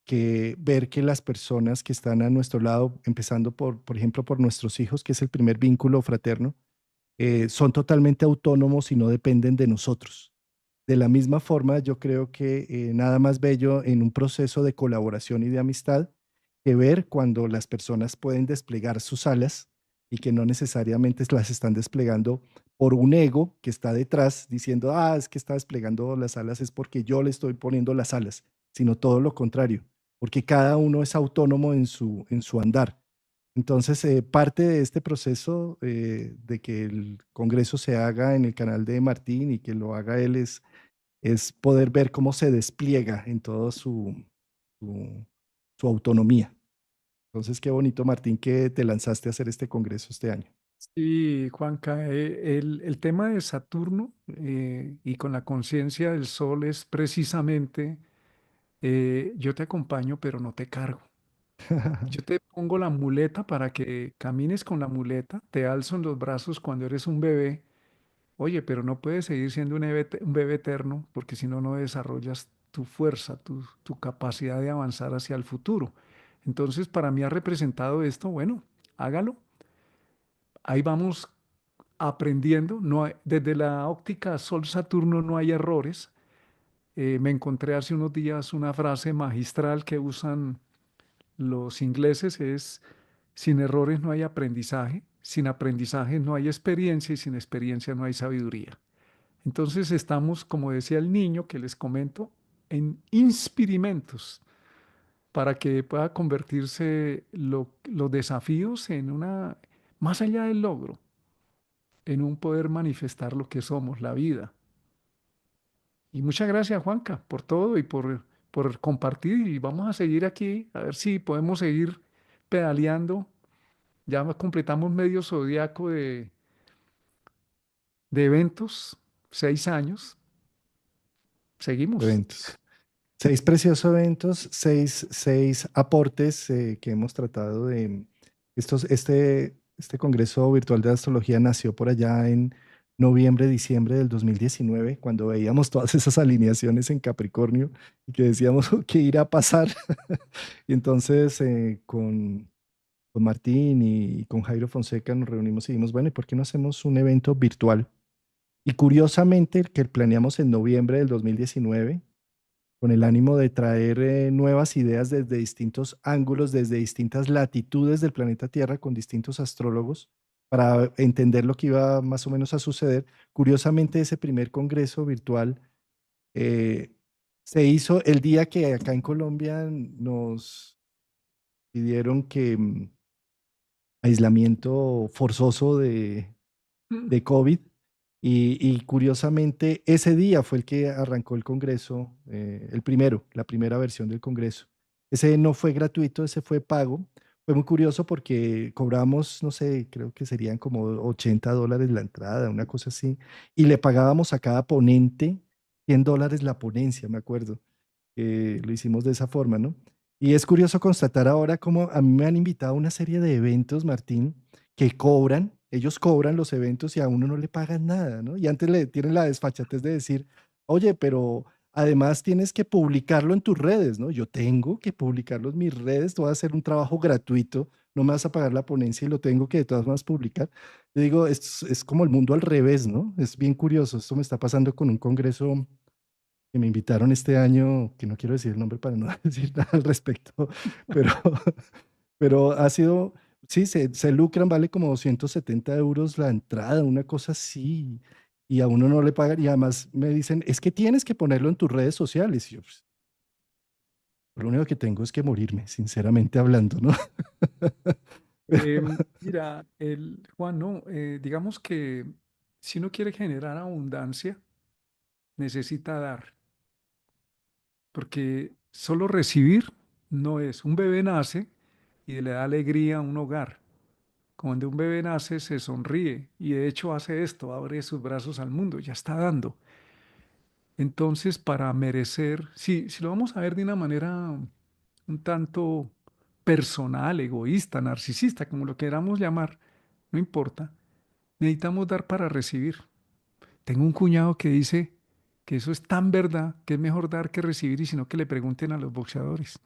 que ver que las personas que están a nuestro lado, empezando por ejemplo, por nuestros hijos, que es el primer vínculo fraterno, son totalmente autónomos y no dependen de nosotros. De la misma forma, yo creo que nada más bello en un proceso de colaboración y de amistad que ver cuando las personas pueden desplegar sus alas y que no necesariamente las están desplegando por un ego que está detrás diciendo, ah, es que está desplegando las alas es porque yo le estoy poniendo las alas, sino todo lo contrario, porque cada uno es autónomo en su andar. Entonces, parte de este proceso de que el Congreso se haga en el canal de Martín y que lo haga él es poder ver cómo se despliega en toda su, su autonomía. Entonces, qué bonito, Martín, que te lanzaste a hacer este Congreso este año. Sí, Juanca, el tema de Saturno y con la conciencia del Sol es precisamente, yo te acompaño, pero no te cargo. Yo te pongo la muleta para que camines con la muleta, te alzo en los brazos cuando eres un bebé. Oye, pero no puedes seguir siendo un bebé eterno porque si no, no desarrollas tu fuerza, tu capacidad de avanzar hacia el futuro. Entonces, para mí ha representado esto, bueno, hágalo. Ahí vamos aprendiendo. Desde la óptica Sol-Saturno no hay errores. Me encontré hace unos días una frase magistral que usan los ingleses es: sin errores no hay aprendizaje, sin aprendizaje no hay experiencia y sin experiencia no hay sabiduría. Entonces estamos, como decía el niño que les comento, en inspirimentos para que pueda convertirse los desafíos en más allá del logro, en un poder manifestar lo que somos, la vida. Y muchas gracias, Juanca, por todo y por compartir. Y vamos a seguir aquí, a ver si podemos seguir pedaleando. Ya completamos medio zodiaco de eventos, 6 años. Seguimos. Eventos. 6 preciosos eventos, seis aportes que hemos tratado de... Este Congreso Virtual de Astrología nació por allá en noviembre, diciembre del 2019, cuando veíamos todas esas alineaciones en Capricornio y que decíamos qué irá a pasar. Y entonces con Martín y con Jairo Fonseca nos reunimos y dijimos, bueno, ¿y por qué no hacemos un evento virtual? Y curiosamente, el que planeamos en noviembre del 2019 con el ánimo de traer nuevas ideas desde distintos ángulos, desde distintas latitudes del planeta Tierra, con distintos astrólogos, para entender lo que iba más o menos a suceder. Curiosamente, ese primer congreso virtual eh, se hizo el día que acá en Colombia nos pidieron que aislamiento forzoso de COVID. Y curiosamente, ese día fue el que arrancó el Congreso, el primero, la primera versión del Congreso. Ese no fue gratuito, ese fue pago. Fue muy curioso porque cobramos, no sé, creo que serían como $80 la entrada, una cosa así, y le pagábamos a cada ponente $100 la ponencia, me acuerdo. Lo hicimos de esa forma, ¿no? Y es curioso constatar ahora cómo a mí me han invitado a una serie de eventos, Martín, que cobran, ellos cobran los eventos y a uno no le pagan nada, ¿no? Y antes le tienen la desfachatez de decir, oye, pero además tienes que publicarlo en tus redes, ¿no? Yo tengo que publicarlo en mis redes, te voy a hacer un trabajo gratuito, no me vas a pagar la ponencia y lo tengo que de todas maneras publicar. Yo digo, es como el mundo al revés, ¿no? Es bien curioso, esto me está pasando con un congreso que me invitaron este año, que no quiero decir el nombre para no decir nada al respecto, pero, pero ha sido, sí, se lucran, vale como 270 € la entrada, una cosa así, y a uno no le pagan, y además me dicen, es que tienes que ponerlo en tus redes sociales. Y yo, pues, lo único que tengo es que morirme, sinceramente hablando, ¿no? Mira, Juan, no, digamos que si uno quiere generar abundancia, necesita dar, porque solo recibir no es. Un bebé nace y le da alegría a un hogar. Cuando un bebé nace, se sonríe y de hecho hace esto, abre sus brazos al mundo, ya está dando. Entonces, para merecer, si lo vamos a ver de una manera un tanto personal, egoísta, narcisista, como lo queramos llamar, no importa, necesitamos dar para recibir. Tengo un cuñado que dice que eso es tan verdad que es mejor dar que recibir y sino que le pregunten a los boxeadores.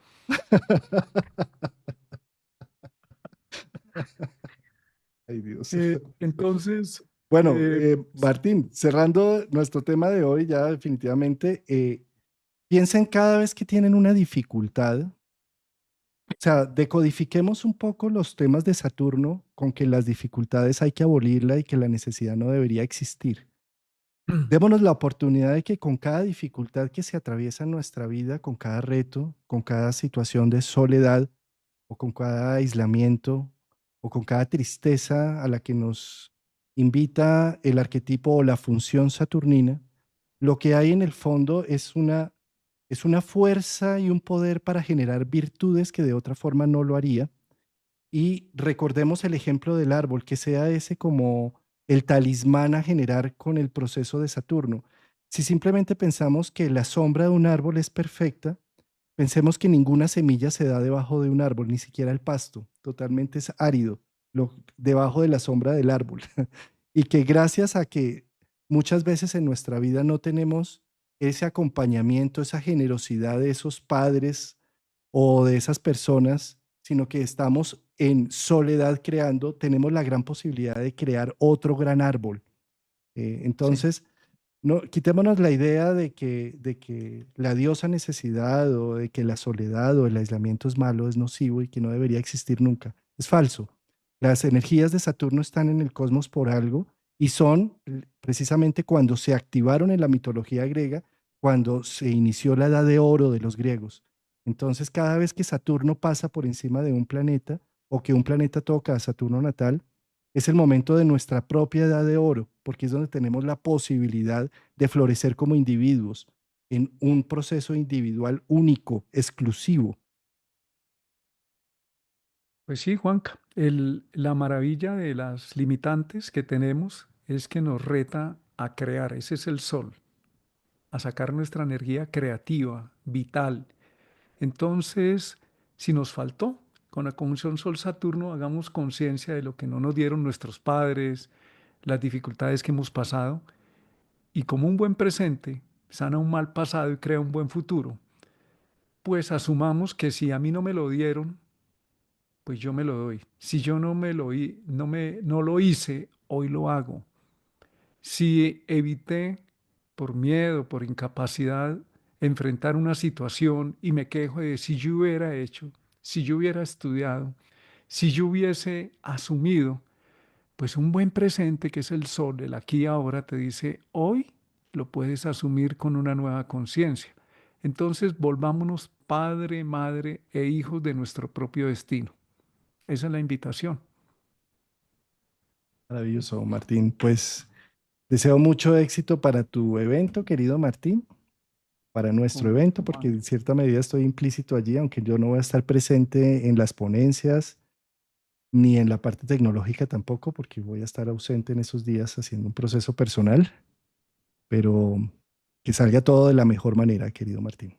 Ay, Dios. Entonces, Bueno, eh, Martín, cerrando nuestro tema de hoy, ya definitivamente, piensen cada vez que tienen una dificultad. O sea, decodifiquemos un poco los temas de Saturno con que las dificultades hay que abolirla y que la necesidad no debería existir. Démonos la oportunidad de que con cada dificultad que se atraviesa en nuestra vida, con cada reto, con cada situación de soledad o con cada aislamiento o con cada tristeza a la que nos invita el arquetipo o la función saturnina, lo que hay en el fondo es una fuerza y un poder para generar virtudes que de otra forma no lo haría. Y recordemos el ejemplo del árbol, que sea ese como el talismán a generar con el proceso de Saturno. Si simplemente pensamos que la sombra de un árbol es perfecta, pensemos que ninguna semilla se da debajo de un árbol, ni siquiera el pasto, totalmente es árido, debajo de la sombra del árbol. Y que gracias a que muchas veces en nuestra vida no tenemos ese acompañamiento, esa generosidad de esos padres o de esas personas, sino que estamos en soledad creando, tenemos la gran posibilidad de crear otro gran árbol. sí, Entonces, no, quitémonos la idea de que la diosa necesidad o de que la soledad o el aislamiento es malo, es nocivo y que no debería existir nunca. Es falso. Las energías de Saturno están en el cosmos por algo y son precisamente cuando se activaron en la mitología griega, cuando se inició la edad de oro de los griegos. Entonces, cada vez que Saturno pasa por encima de un planeta o que un planeta toca a Saturno natal, es el momento de nuestra propia edad de oro, porque es donde tenemos la posibilidad de florecer como individuos en un proceso individual único, exclusivo. Pues sí, Juanca, la maravilla de las limitantes que tenemos es que nos reta a crear, ese es el sol, a sacar nuestra energía creativa, vital. Entonces, si nos faltó con la conjunción Sol-Saturno, hagamos conciencia de lo que no nos dieron nuestros padres, las dificultades que hemos pasado, y como un buen presente sana un mal pasado y crea un buen futuro, pues asumamos que si a mí no me lo dieron, pues yo me lo doy. Si yo no me lo, no lo hice, hoy lo hago. Si evité por miedo, por incapacidad, enfrentar una situación y me quejo de si yo hubiera hecho, si yo hubiera estudiado, si yo hubiese asumido, pues un buen presente que es el sol, el aquí y ahora, te dice, hoy lo puedes asumir con una nueva conciencia. Entonces volvámonos padre, madre e hijos de nuestro propio destino. Esa es la invitación. Maravilloso, Martín. Pues deseo mucho éxito para tu evento, querido Martín, para nuestro Con evento, gusto, porque Juan. en cierta medida estoy implícito allí, aunque yo no voy a estar presente en las ponencias ni en la parte tecnológica tampoco, porque voy a estar ausente en esos días haciendo un proceso personal, pero que salga todo de la mejor manera, querido Martín.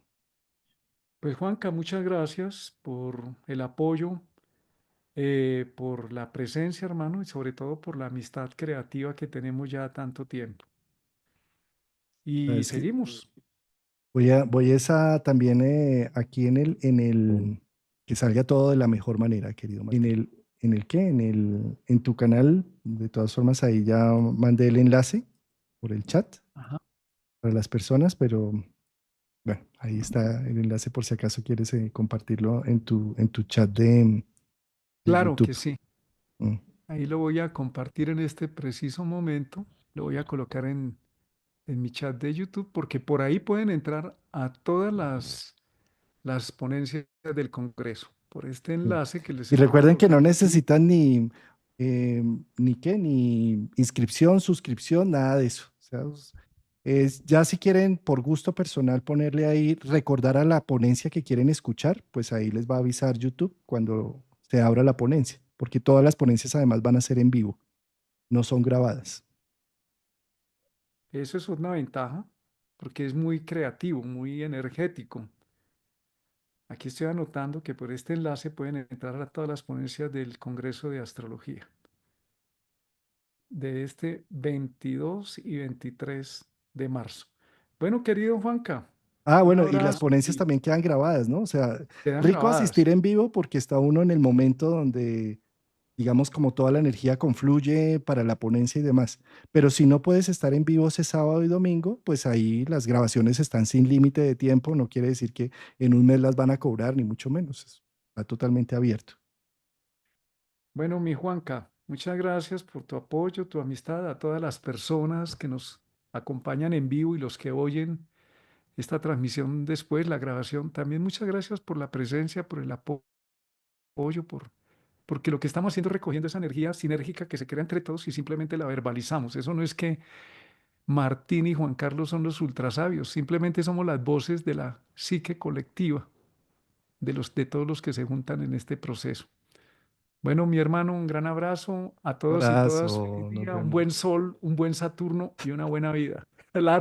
Pues Juanca, muchas gracias por el apoyo, por la presencia, hermano, y sobre todo por la amistad creativa que tenemos ya tanto tiempo. Y Es que seguimos. voy esa también aquí que salga todo de la mejor manera, querido Martín. En el qué, en tu canal, de todas formas, ahí ya mandé el enlace por el chat Ajá. para las personas, pero bueno, ahí está el enlace por si acaso quieres compartirlo en tu chat de Claro que YouTube. sí. Mm. Ahí lo voy a compartir en este preciso momento. Lo voy a colocar en mi chat de YouTube porque por ahí pueden entrar a todas las ponencias del Congreso. Por este Sí. enlace que les Y estoy recuerden que no colocando aquí. necesitan ni inscripción, suscripción, nada de eso. O sea, ya si quieren por gusto personal ponerle ahí, recordar a la ponencia que quieren escuchar, pues ahí les va a avisar YouTube cuando se abra la ponencia, porque todas las ponencias además van a ser en vivo, no son grabadas. Eso es una ventaja porque es muy creativo, muy energético. Aquí estoy anotando que por este enlace pueden entrar a todas las ponencias del Congreso de Astrología de este 22 y 23 de marzo. Bueno, querido Juanca, Ah, un bueno, y las abrazo ponencias y también quedan grabadas, ¿no? O sea, quedan rico grabadas. asistir en vivo porque está uno en el momento donde digamos, como toda la energía confluye para la ponencia y demás. Pero si no puedes estar en vivo ese sábado y domingo, pues ahí las grabaciones están sin límite de tiempo. No quiere decir que en un mes las van a cobrar, ni mucho menos. Está totalmente abierto. Bueno, mi Juanca, muchas gracias por tu apoyo, tu amistad, a todas las personas que nos acompañan en vivo y los que oyen esta transmisión después, la grabación. También muchas gracias por la presencia, por el apoyo, porque lo que estamos haciendo es recogiendo esa energía sinérgica que se crea entre todos y simplemente la verbalizamos. Eso no es que Martín y Juan Carlos son los ultrasabios, simplemente somos las voces de la psique colectiva, de todos los que se juntan en este proceso. Bueno, mi hermano, un gran abrazo a todos y todas. Feliz Abrazo, nos día, un buen vemos. sol, un buen Saturno y una buena vida. Larga